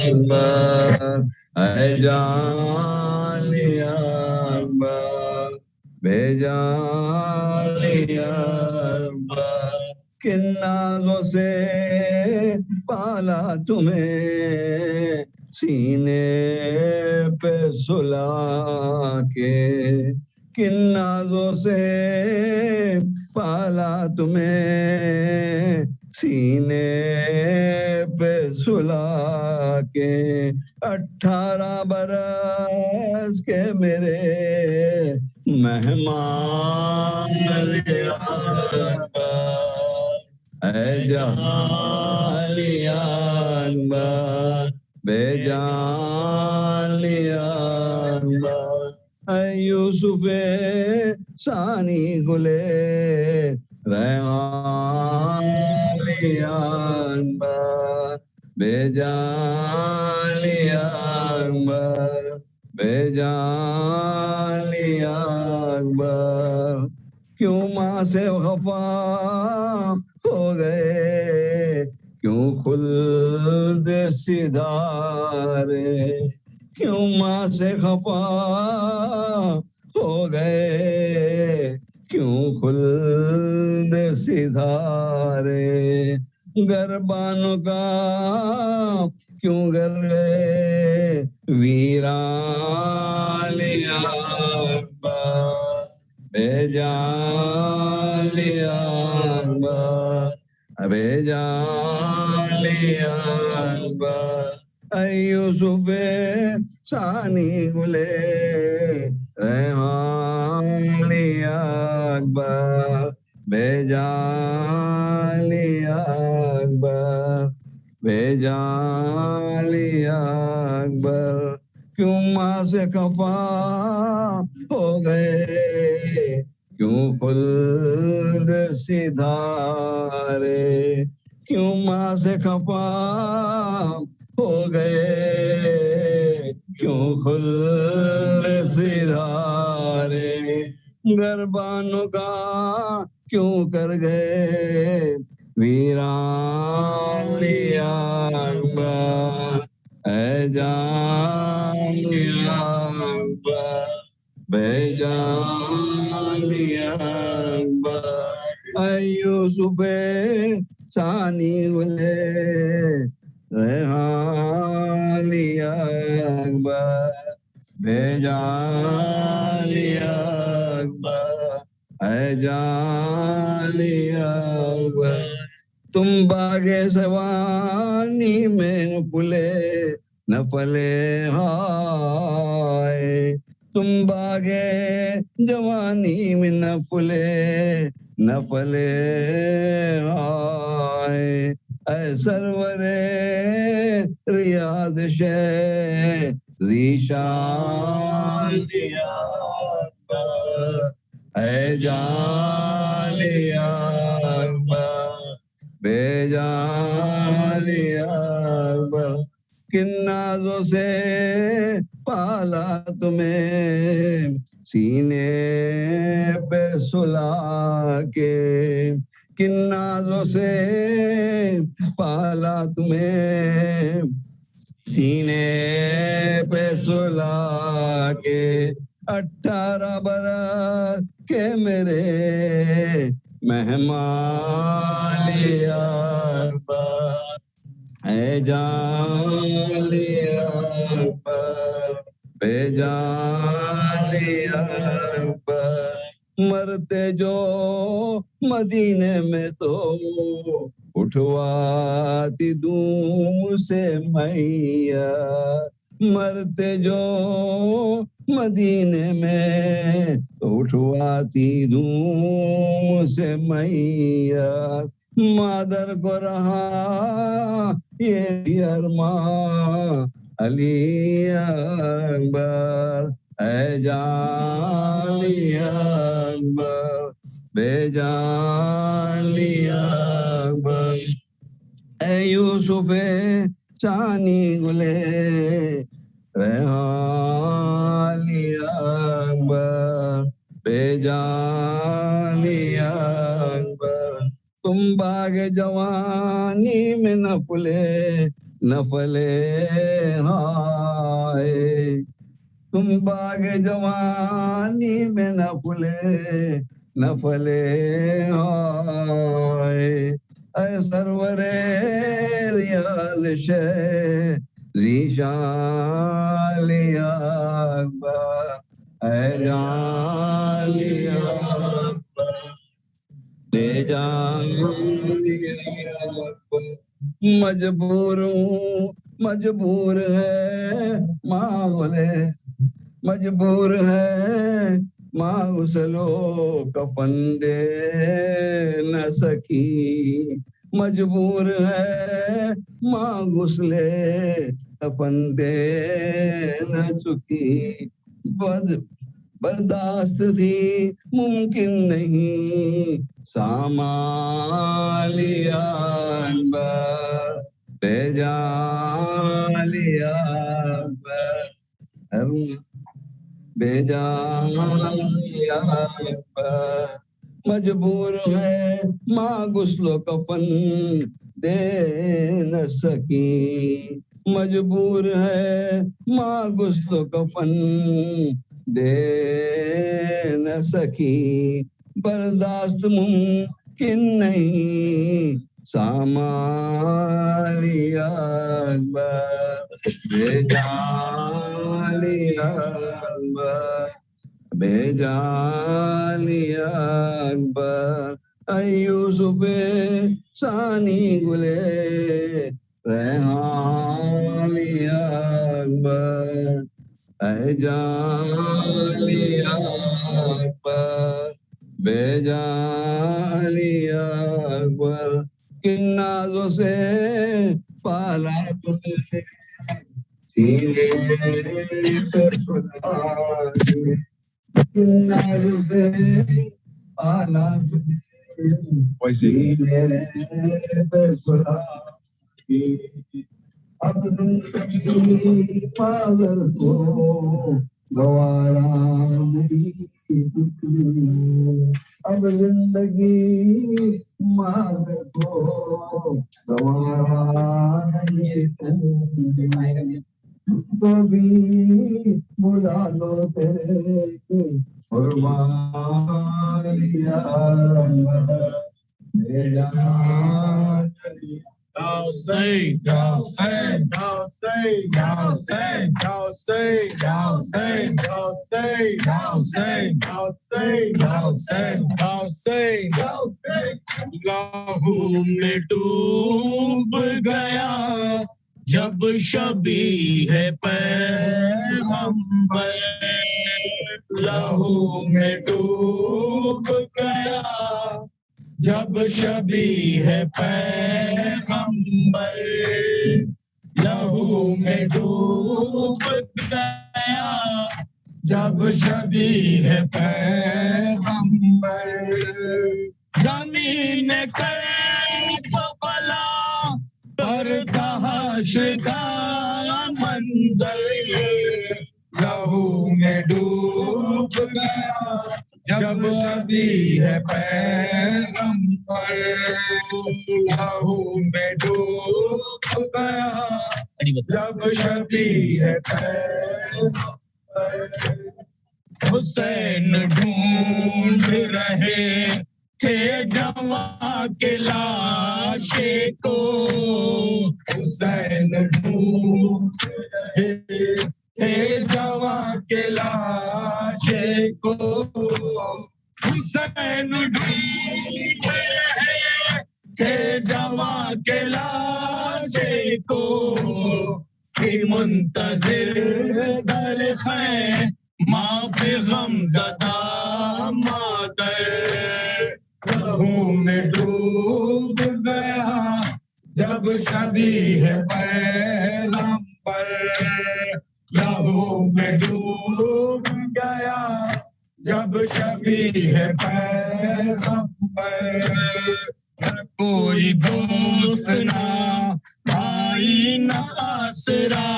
اکبر اے جان اکبر بے جان اکبر کن نازوں سے پالا تمہیں سینے پہ سلا کے کن نازوں سے پالا تمہیں سینے پہ سلا کے 18 برس کے میرے مہمان اے جان اکبر بے جان اکبر اے یوسف ثانی گلے ریحان اکبر بے جان اکبر بے جان اکبر کیوں ماں سے خفا ہو گئے کیوں خلد سدھارے کیوں ماں سے خفا ہو گئے کیوں خلد سدھارے گربانوں کا کیوں گر گئے ویران اکبر بے جان اکبر بے جان اکبر اے یوسف ثانی گلے ریحان اکبر بے جان اکبر بے جان اکبر کیوں ماں سے خفا ہو گئے کیوں خلد سدھارے کیوں ماں سے خفا ہو گئے کیوں خلد سدھارے گربانوں کا کیوں کر گئے ویران اکبر اے جان اکبر بے جان اکبر اے یوسف ثانی گلے ریحان اکبر بے جان اکبر اے جان اکبر تم باغ سوانی میں نہ پلے ہائے تم باغ جوانی میں نہ پلے ہائے اے سرور ریاض ذیشان اکبر اے جان اکبر بے جان اکبر کن نازوں سے پالا تمہیں سینے پہ سلا کے کن نازوں سے پالا تمہیں سینے پہ سلا کے 18 برس کے میرے مہمان اکبر اے جان اکبر بے جان اکبر مرتے جو مدینے میں تو اٹھواتی دھوم سے میاں مرتے جو مدینے میں اٹھواتی دھوم سے میاں مادر کو رہا یہ ارمان علی اکبر اے جان اکبر بے جان اکبر اے یوسف ثانی گلے ریحان اکبر بے جان اکبر تم باغ جوانی میں نہ پھلے ہائے، تم باغ جوانی میں نہ پھلے ہائے، اے سرور ریاض ریشان لیا اکبر، اے جان لیا اکبر، لے جان لیا اکبر، مجبور ہے ماولے، مجبور ہے ماں غسلو کفن دے نہ سکی، مجبور ہے ماں غسلے کفن دے نہ سکی، برداشت تھی ممکن نہیں سامان لیا اکبر، بے جان لیا اکبر، بے جان لیا اکبر، مجبور ہے ماں غسل و کفن دے نہ سکی، مجبور ہے ماں غسل و کفن دے نہ سکی، برداشت ممکن نہیں سامان لیا اکبر، بے جان لیا اکبر، بے جان لیا اکبر، اے یوسف ثانی گلے ریحان لیا اکبر، اے جان لیا اکبر، بے جان لیا اکبر، کن نازوں سے پالا تمہیں سینے پہ سلا، کن نازوں سے پالا تمہیں سینے پہ سلا، اب زندگی پاگل کو گوارا نہیں، اب زندگی پاگل کو گوارا نہیں، تو بھی بلا لو تیرے قربان لیا میرا Hussein, Hussein, Hussein, Hussein, Hussein, Hussein, Hussein, Hussein, Hussein, Hussein, Hussein, لہو میں ڈوب گیا جب شبیہ پیغمبر، لہو میں ڈوب گیا جب شبیہ پیغمبر، لہو میں ڈوب گیا جب شبیہ پیغمبر، زمین کرب بلا پر تھا حشر کا منظر، لہو میں ڈوب گیا جب شبیہ پیغمبر، لہو میں ڈوب گیا جب شبیہ پیغمبر، حسین ڈھونڈ رہے تھے جواں کے لاشے کو، حسین ڈھونڈ رہے تھے جواں کے لاشے کو، حسین ڈھونڈ رہے تھے جواں کے لاشے کو، کہ منتظر در خیمہ پہ غم زدہ مادر، لہو میں ڈوب گیا جب شبیہ پیغمبر، لہو میں ڈوب گیا جب شبیہ پیغمبر، نہ کوئی دوست نہ بھائی نہ آسرا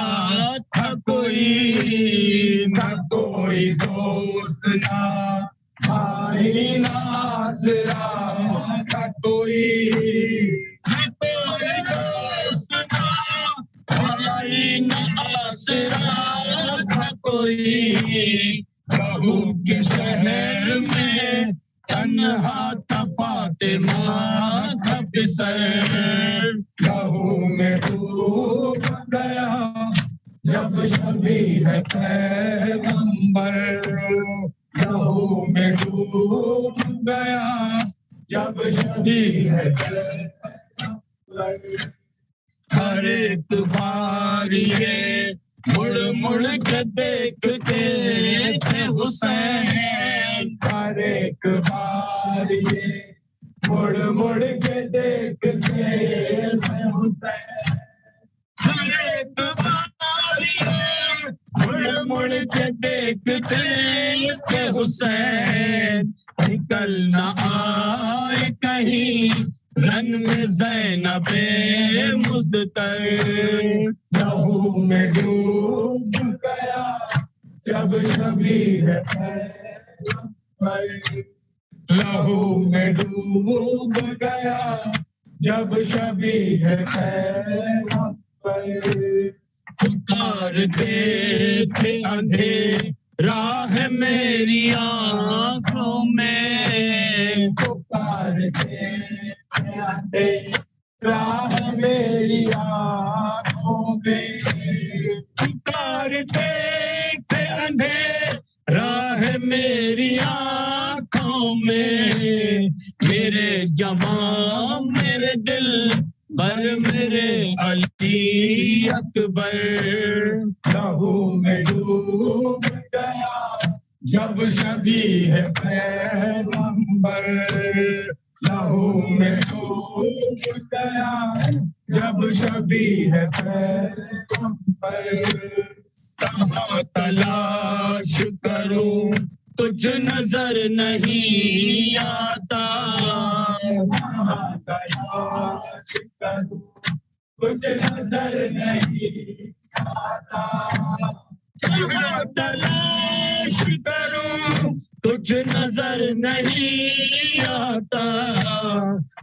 تھا کوئی، نہ کوئی دوست نہ بھائی نہ آسرا تھا کوئی، تنہا تھا فاطمہ تھا پسر لہو میں ڈوب گیا جب شبیہ پیغمبر لہو میں ڈوب گیا جب شبیہ پیغمبر ہر ایک بار یہ مڑ مڑ کے دیکھتے تھے حسین ہر ایک بار یہ مڑ مڑ کے دیکھتے تھے حسین ہر ایک بار یہ مڑ مڑ کے دیکھتے تھے حسین نکل نہ آئے کہیں رن میں زینب مزتر لہو میں ڈوب گیا جب شبیہ پیغمبر لہو میں ڈوب گیا جب شبیہ پیغمبر پکارتے تھے اندھیرا ہے میری آنکھوں میں پکارتے راہ میری آنکھوں میں پکارتے تھے اندھیر راہ میری آنکھوں میں میرے جوان میرے دل بر میرے علی اکبر لہو میں ڈوب گیا جب شبیہ پیغمبر لہو میں ڈوب گیا جب شبیہ پیغمبر کہاں تلاش کروں کچھ نظر نہیں آتا کہاں تلاش کروں کچھ نظر نہیں آتا کہاں تلاش کروں کچھ نظر نہیں آتا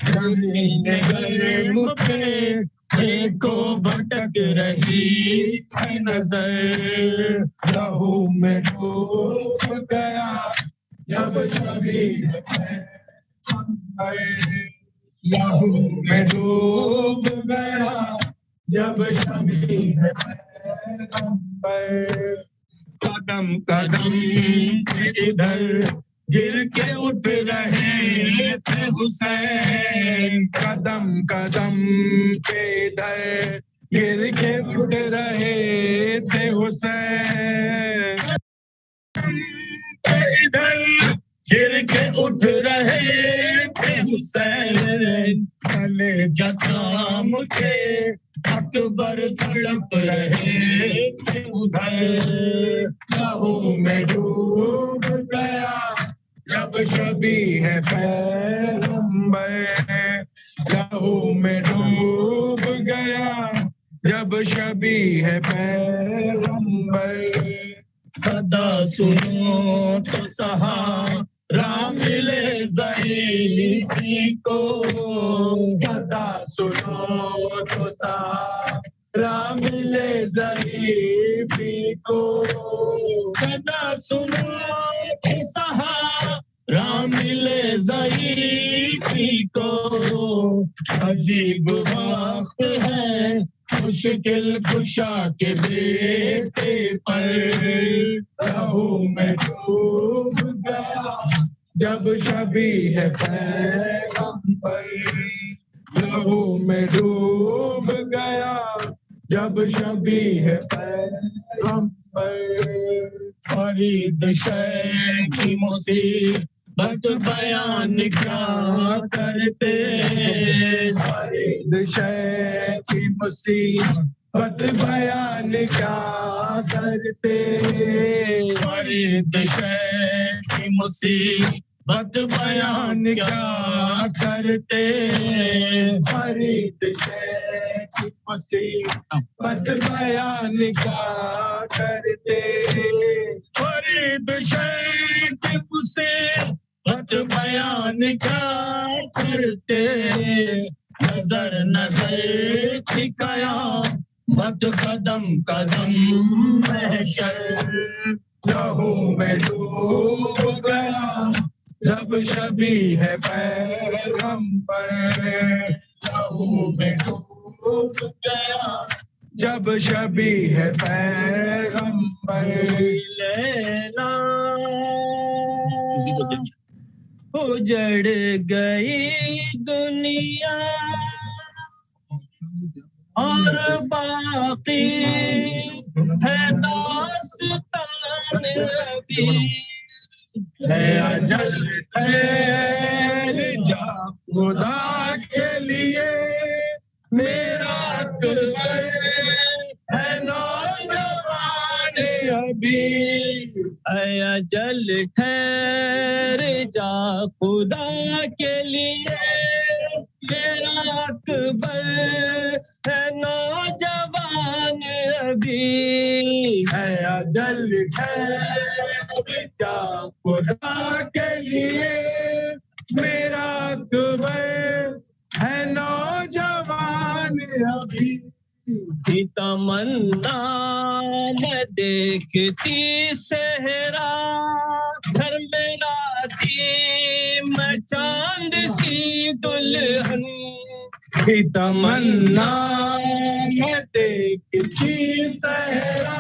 زمین گرم پہ دیکھو بھٹک رہی ہے نظر لہو میں ڈوب گیا جب شبیہ پیغمبر لہو میں ڈوب گیا جب شبیہ پیغمبر قدم قدم پہ ادھر گر کے اٹھ رہے تھے حسین قدم قدم پہ ادھر گر کے اٹھ رہے تھے حسین ادھر گر کے اٹھ رہے تھے حسین کلیجہ تھام کے اکبر تڑپ رہے تھے ادھر لہو میں ڈوب گیا جب شبیہ پیغمبر لہو میں ڈوب گیا جب شبیہ پیغمبر صدا سنو تو سہارا ملے ضعیفی کو صدا سنو تو سہارا ملے ضعیفی کو صدا سنو تو سہارا ملے ضعیفی کو عجیب وقت ہے مشکل کشا کے بیٹے پر لہو میں ڈوب گیا جب شبیہ پیغمبر لہو میں ڈوب گیا جب شبیہ پیغمبر فرید شیخ کی مصیبت بیان کیا کرتے فرید شیخ کی مصیبت بیان کیا کرتے فرید شیخ کی مصیبت بیان کیا کرتے فرید شیخ کی مصیبت بیان کیا کرتے فرید شیخ کی مصیبت بیان کیا کرتے نظر نظر کی قیامت قدم قدم محشر لہو میں ڈوب گیا جب شبی ہے پیغمبر لہو میں ڈوب گیا جب شبی ہے پیغمبر لیلا اجڑ گئی دنیا اور باقی ہے داستان ابھی ہے اجل ٹھہر جا خدا کے لیے میرا اکبر ہے نوجوان ابھی اے اجل ٹھہر جا خدا کے لیے میرا اکبر ہے نوجوان ابھی ہے اجل ٹھہر جا خدا کے لیے میرا اکبر ہے نوجوان ابھی تھی تمنا میں دیکھتی صحرا گھر میرا تھی میں چاند سی دلہن تھی تمنا میں دیکھتی صحرا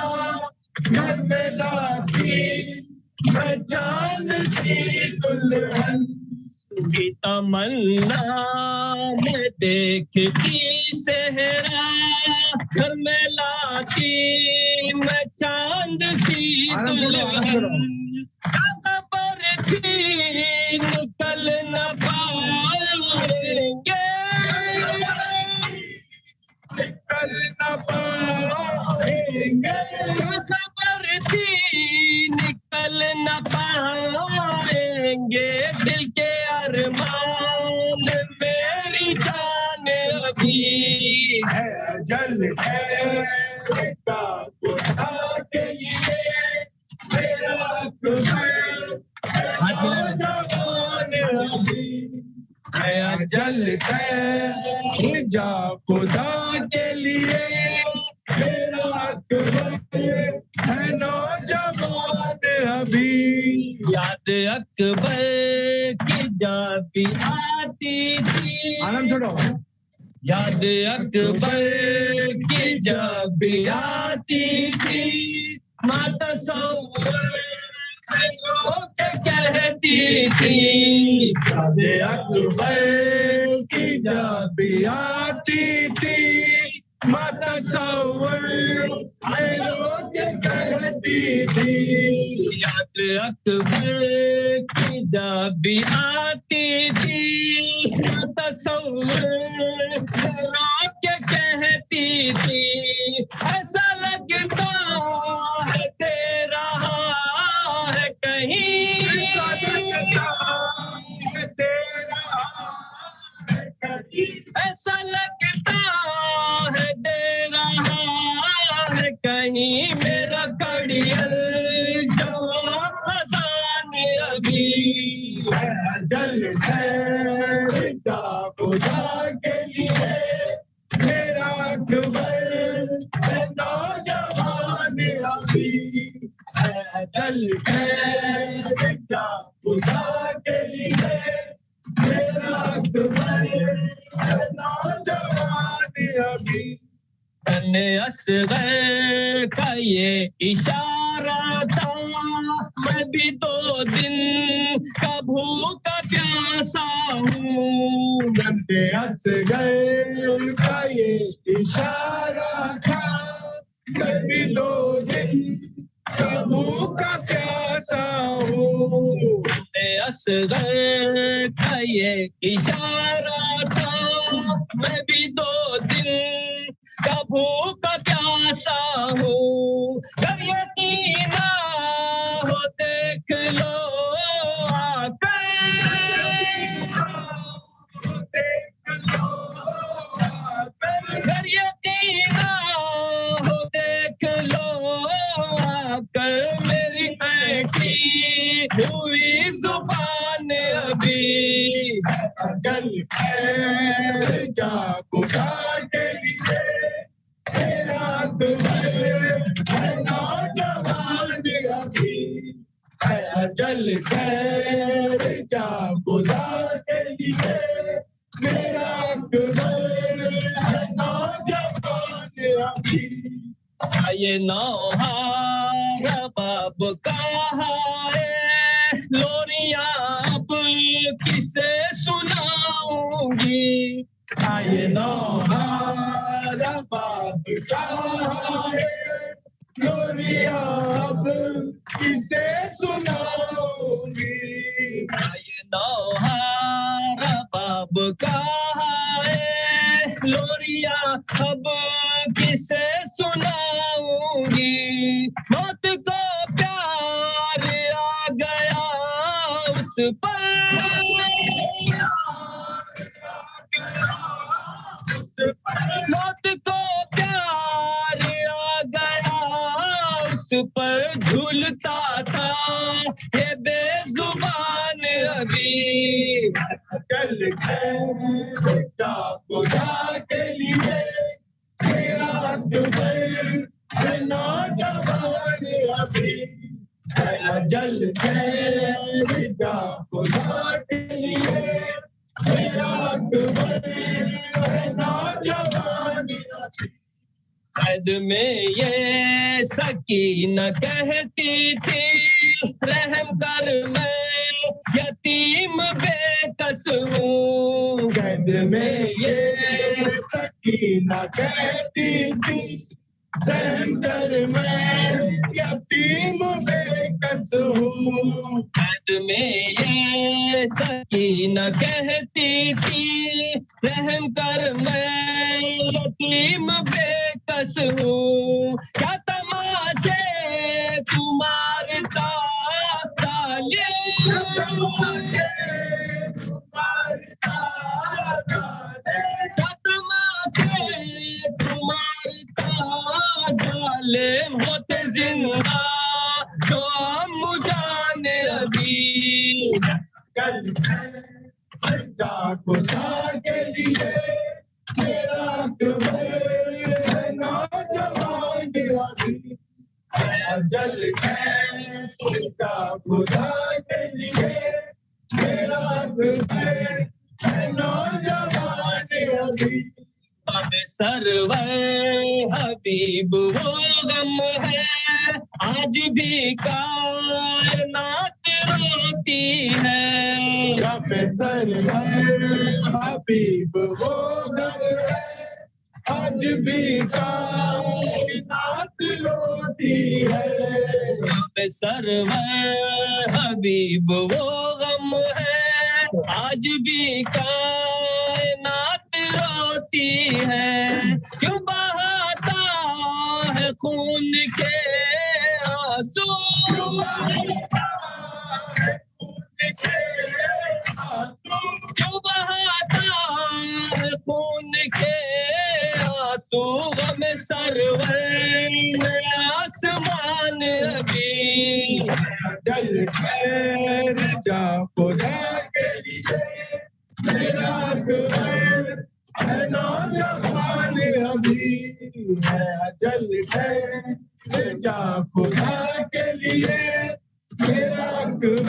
گھر میرا تھی میں چاند سی دلہن کی تمنا میں دیکھتی صحرا گھر میں لاتی میں چاند سی دلہن خبر تھی نکل نہ پائیں گے نکل نہ پائیں گے خبر تھی نکل نہ پائیں گے دل کے ارمان میری جان ابھی ہے اجل ہے کا خدا کے لیے میرا اکبر نوجوان ابھی ہے اجل ہے جا خدا کے لیے میرا اکبر ہے نوجوان ابھی یاد اکبر کی جب بھی آتی تھی یاد اکبر کی جب بھی آتی تھی ماں تصور کے کہتی تھی یاد اکبر کی جب بھی آتی تھی ماں تصور کے کہتی تھی یاد اکبر کی جب بھی آتی تھی ماں تصور کے کہتی تھی ایسا لگتا ہے تیرا ہے کہیں ایسا لگتا ہے دے رہا ہے کہیں میرا کڑیل جوان خزان ابھی ہے اجل ہے کا خدا کے لیے میرا اکبر ہے نوجوان ابھی ہے اجل ہے کا خدا کے لیے میرا اکبر ہے نوجوان ابھی اصغر کا یہ اشارہ تھا میں بھی 2 دن کا بھوکا پیاسا ہوں اصغر کا یہ اشارہ تھا میں بھی 2 دن کا بھوکا پیاسا ہوں اصغر کا یہ اشارہ تھا میں بھی 2 دن کا بھوکا پیاسا ہوں اگر یقین ہو دیکھ لو آ کر اگر یقین ہو دیکھ لو آ کر میری بیٹی ہوئی زبان ابھی اجل ہے جا خدا کے لیے میرا اکبر ہے نوجوان ابھی ہے اجل ہے سچا خدا کے لیے میرا اکبر ہے نوجوان ابھی یہ نوحہ رباب کہاں ہے لوریاں اب کسے سناؤں گی یہ نوحہ رباب کہاں ہے لوریاں اب کسے سناؤں گی یہ نوحہ رباب کہاں ہے لوریاں اب کسے سناؤں گی موت کو پیار آ گیا اس پر موت کو پیار آ گیا اس پر جھولتا تھا یہ بے زبان ابھی چل کیا خدا کے لیے میرا اکبر ہے نوجوان ابھی جل کیا خدا کے لیے میرا اکبر ہے نوجوان ابھی قید میں یہ سکینہ کہتی تھی رحم کر میں یتیم بے کس ہوں قید میں یہ سکینہ کہتی تھی رحم کر میں یتیم بے کس ہوں قید میں یہ سکینہ کہتی تھی رحم کر میں یتیم بے کس ہوں کیا تماچے تمہارتا ظالم ہوتے زندہ تو ہم جان ابھی چل جا خدا کے لیے میرا اکبر ہے نوجوان ابھی جل جا خدا کے لیے میرا اکبر ہے نوجوان ابھی اب سرور حبیب وہ غم ہے آج بھی کائنات روتی ہے اب سرور حبیب وہ غم ہے آج بھی کائنات روتی ہے اب سرور حبیب وہ غم ہے آج بھی کائنات روتی ہے کیوں بہاتا ہے خون کے آنسو کیوں بہاتا ہے خون کے آنسو غم سرور آسمان ابھی جل خیر جا خدا کے لیے میرا اکبر ہے نوجوان ابھی جل خیر جا خدا کے لیے میرا اکبر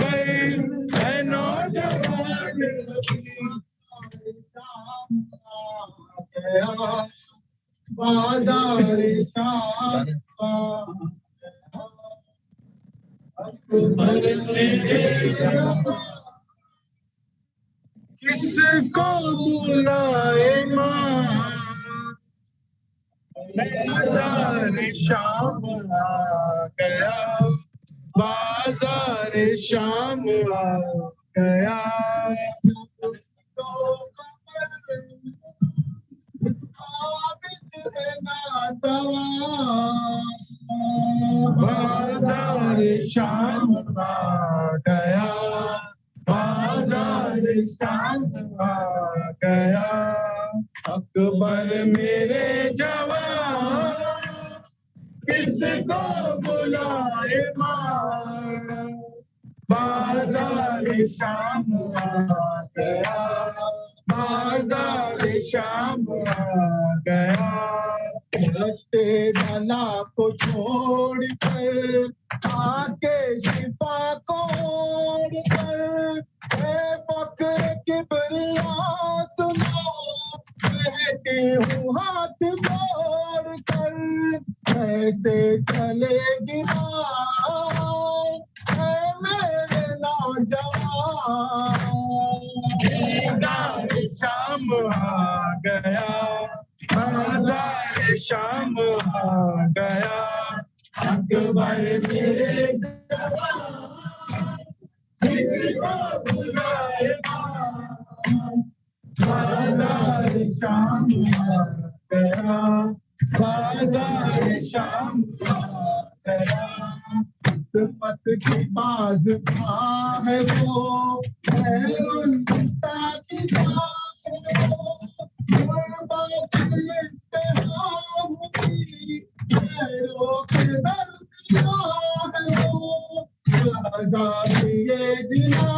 ہے نوجوان بازار شام کس کو بلائے ماں بازار شام آ گیا بازار شام آ گیا بازار شام آ گیا بازار شام آ گیا اکبر میرے جوان کس کو بلائے ماں بازار شام آ گیا بازار شام آ گیا رستے بلا کو چھوڑ کر آ کے شفا کو اوڑھ کر اے کیسے چلے گی اے میرے نوجوان بازار شام آ گیا بازار شام آ گیا اکبر میرے جوان کسی کو بلائے بازار شام آ گیا بازار شام آ گیا قسمت کی باز ہے وہ خیر النساء کی بات اتحام کی خیروں کے درمیان ہے وہ بازار یہ جنا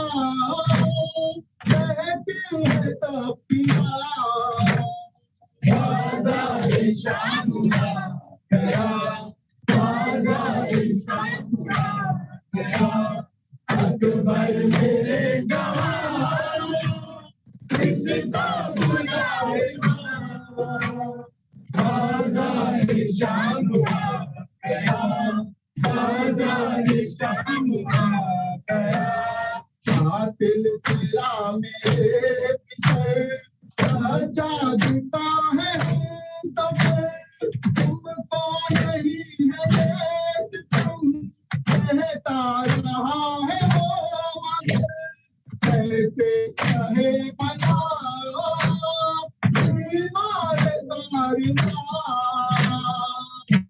کہتی ہے سب کی بازار شام آ گیا بازار شام آ گیا اکبر میرے جوان کسی کو بلائے بازار شام آ گیا بازار شام آ گیا قاتل تیرا میرے پیچھے جادتا ہے سفر تم کو نہیں ہے دیس تم کہتا رہا ہے وہ مگر کیسے سہے بنا بیمار ساری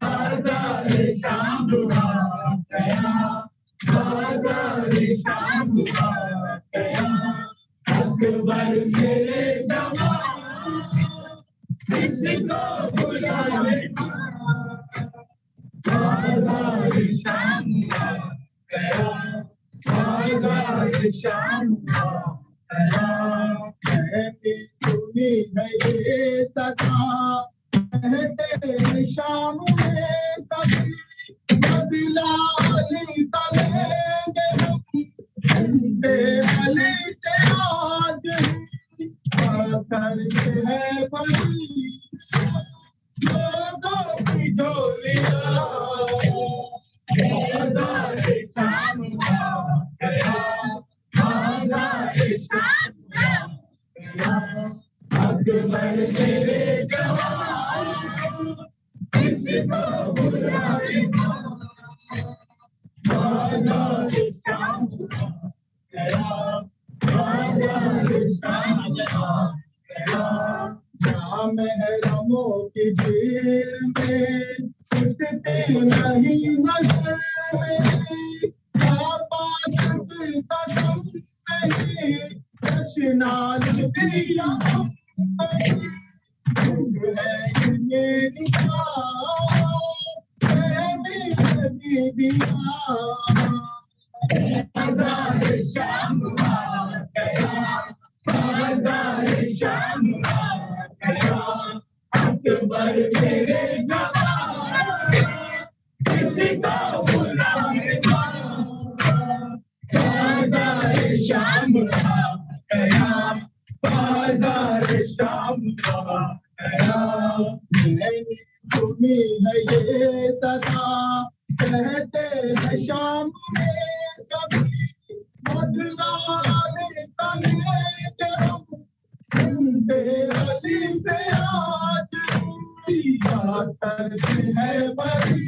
بازار شام آ گیا بازار شام آ گیا اکبر میرے جوان کسی کو بلائے بازار شام آ گیا بازار شام آ گیا میں نے سنی ہے یہ صدا کہتے ہیں شام میں سبھی بدلا علی تلیں گے ہم بے علی سے آج آخر سے ہے بڑی لوگوں کی جولیاں بازار شام آ گیا بازار شام آ گیا اکبر میرے جوان کسی کو بلائے بازار شام آ گیا بازار شام آ گیا محرموں کی بھیڑ میں اٹھتے نہیں نظر میری پاس کی قسم نہیں رشنال دیا میری بازار شام آ گیا بازار شام آ گیا اکبر میرے جوان کسی کو بلائے بازار شام آ گیا بازار شام آ گیا میں نے سنی ہے یہ صدا کہتے ہیں شام میں سبھی بدلا علی تلیں گے ہم بے علی سے آج آخر سے ہے بڑی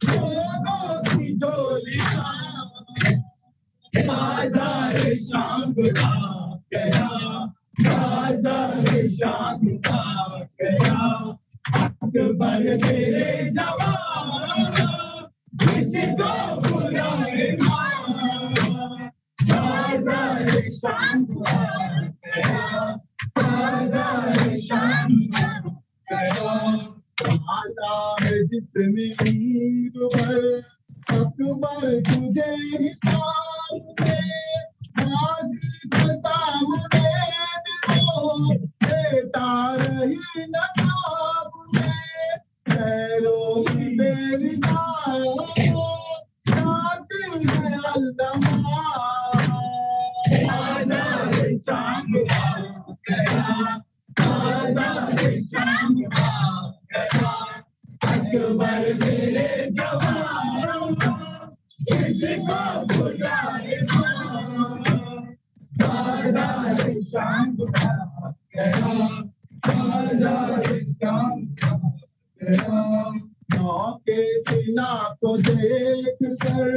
لوگوں کی جولیاں بازار شام آ گیا بازار شام آ گیا اکبر میرے جوان کسی کو بلائے بازار شام آ گیا بازار شام آ گیا آتا ہے جس میں عید پر اکبر تجھے حساب دے ماضی کے سامنے بھی وہ دیتا رہی نقاب میں خیروں کی میری جاتی ہے علامہ بازار شام آ گیا بازار شام آ گیا کے سینا کو دیکھ کر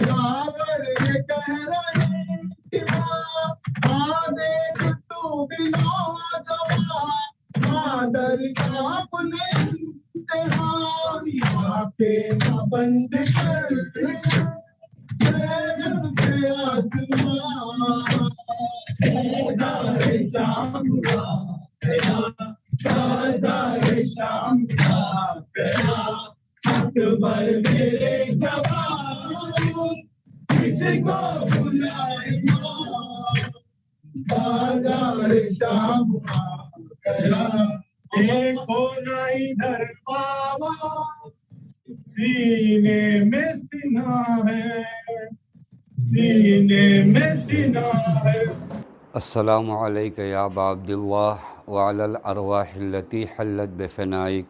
ساگر یہ کہہ رہی کہ ماں دیکھ تو بھی نوجوان مادر کا اپنے امتحان کے نہ بند کر سے آسمان اکبر میرے جوان کس کو بلائے بازار شام دیکھو نہ ادھر بابا سینے میں سینہ ہے سینے میں سینہ ہے. السلام علیک یا ابا عبداللہ وعلی الارواح التي حلت بفنائک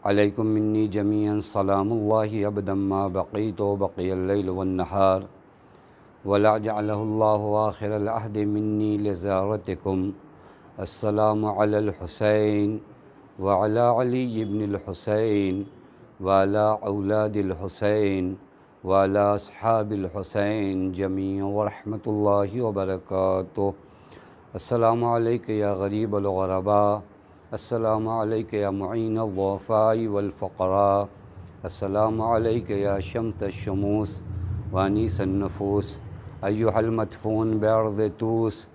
علیکم منی جمیعا سلام اللہ ابدا ما بقیت وبقی اللیل والنہار ولا جعلہ اللہ آخر العہد منی لزارتکم. السلام علی الحسین وعلی علی بن الحسین وعلی اولاد الحسین وعلی اصحاب الحسین جمیعا ورحمۃ اللہ وبرکاتہ. السلام علیک یا غریب الغرباء، السلام علیک یا معین الضعفاء والفقراء، السلام علیک یا شمس الشموس وانیس النفوس، ایہا المدفون بارض توس،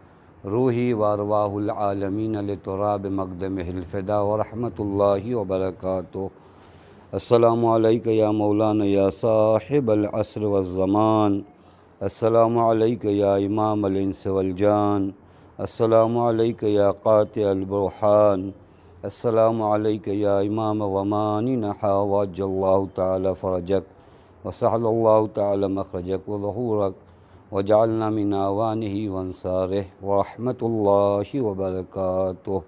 روحی وارواح العالمین لتراب مقدمہ الفدا ورحمۃ اللہ وبرکاتہ. السلام علیک یا مولانا یا صاحب العصر والزمان، السلام علیک یا امام الانس والجان، السلام علیک یا قاطع البرحان، السلام علیک یا امام غماننا حاوج اللہ تعالی فرجک وسہل اللہ تعالی مخرجک وظہورک وجعلنا من اعوانہ وانصارہ ورحمۃ اللہ وبرکاتہ.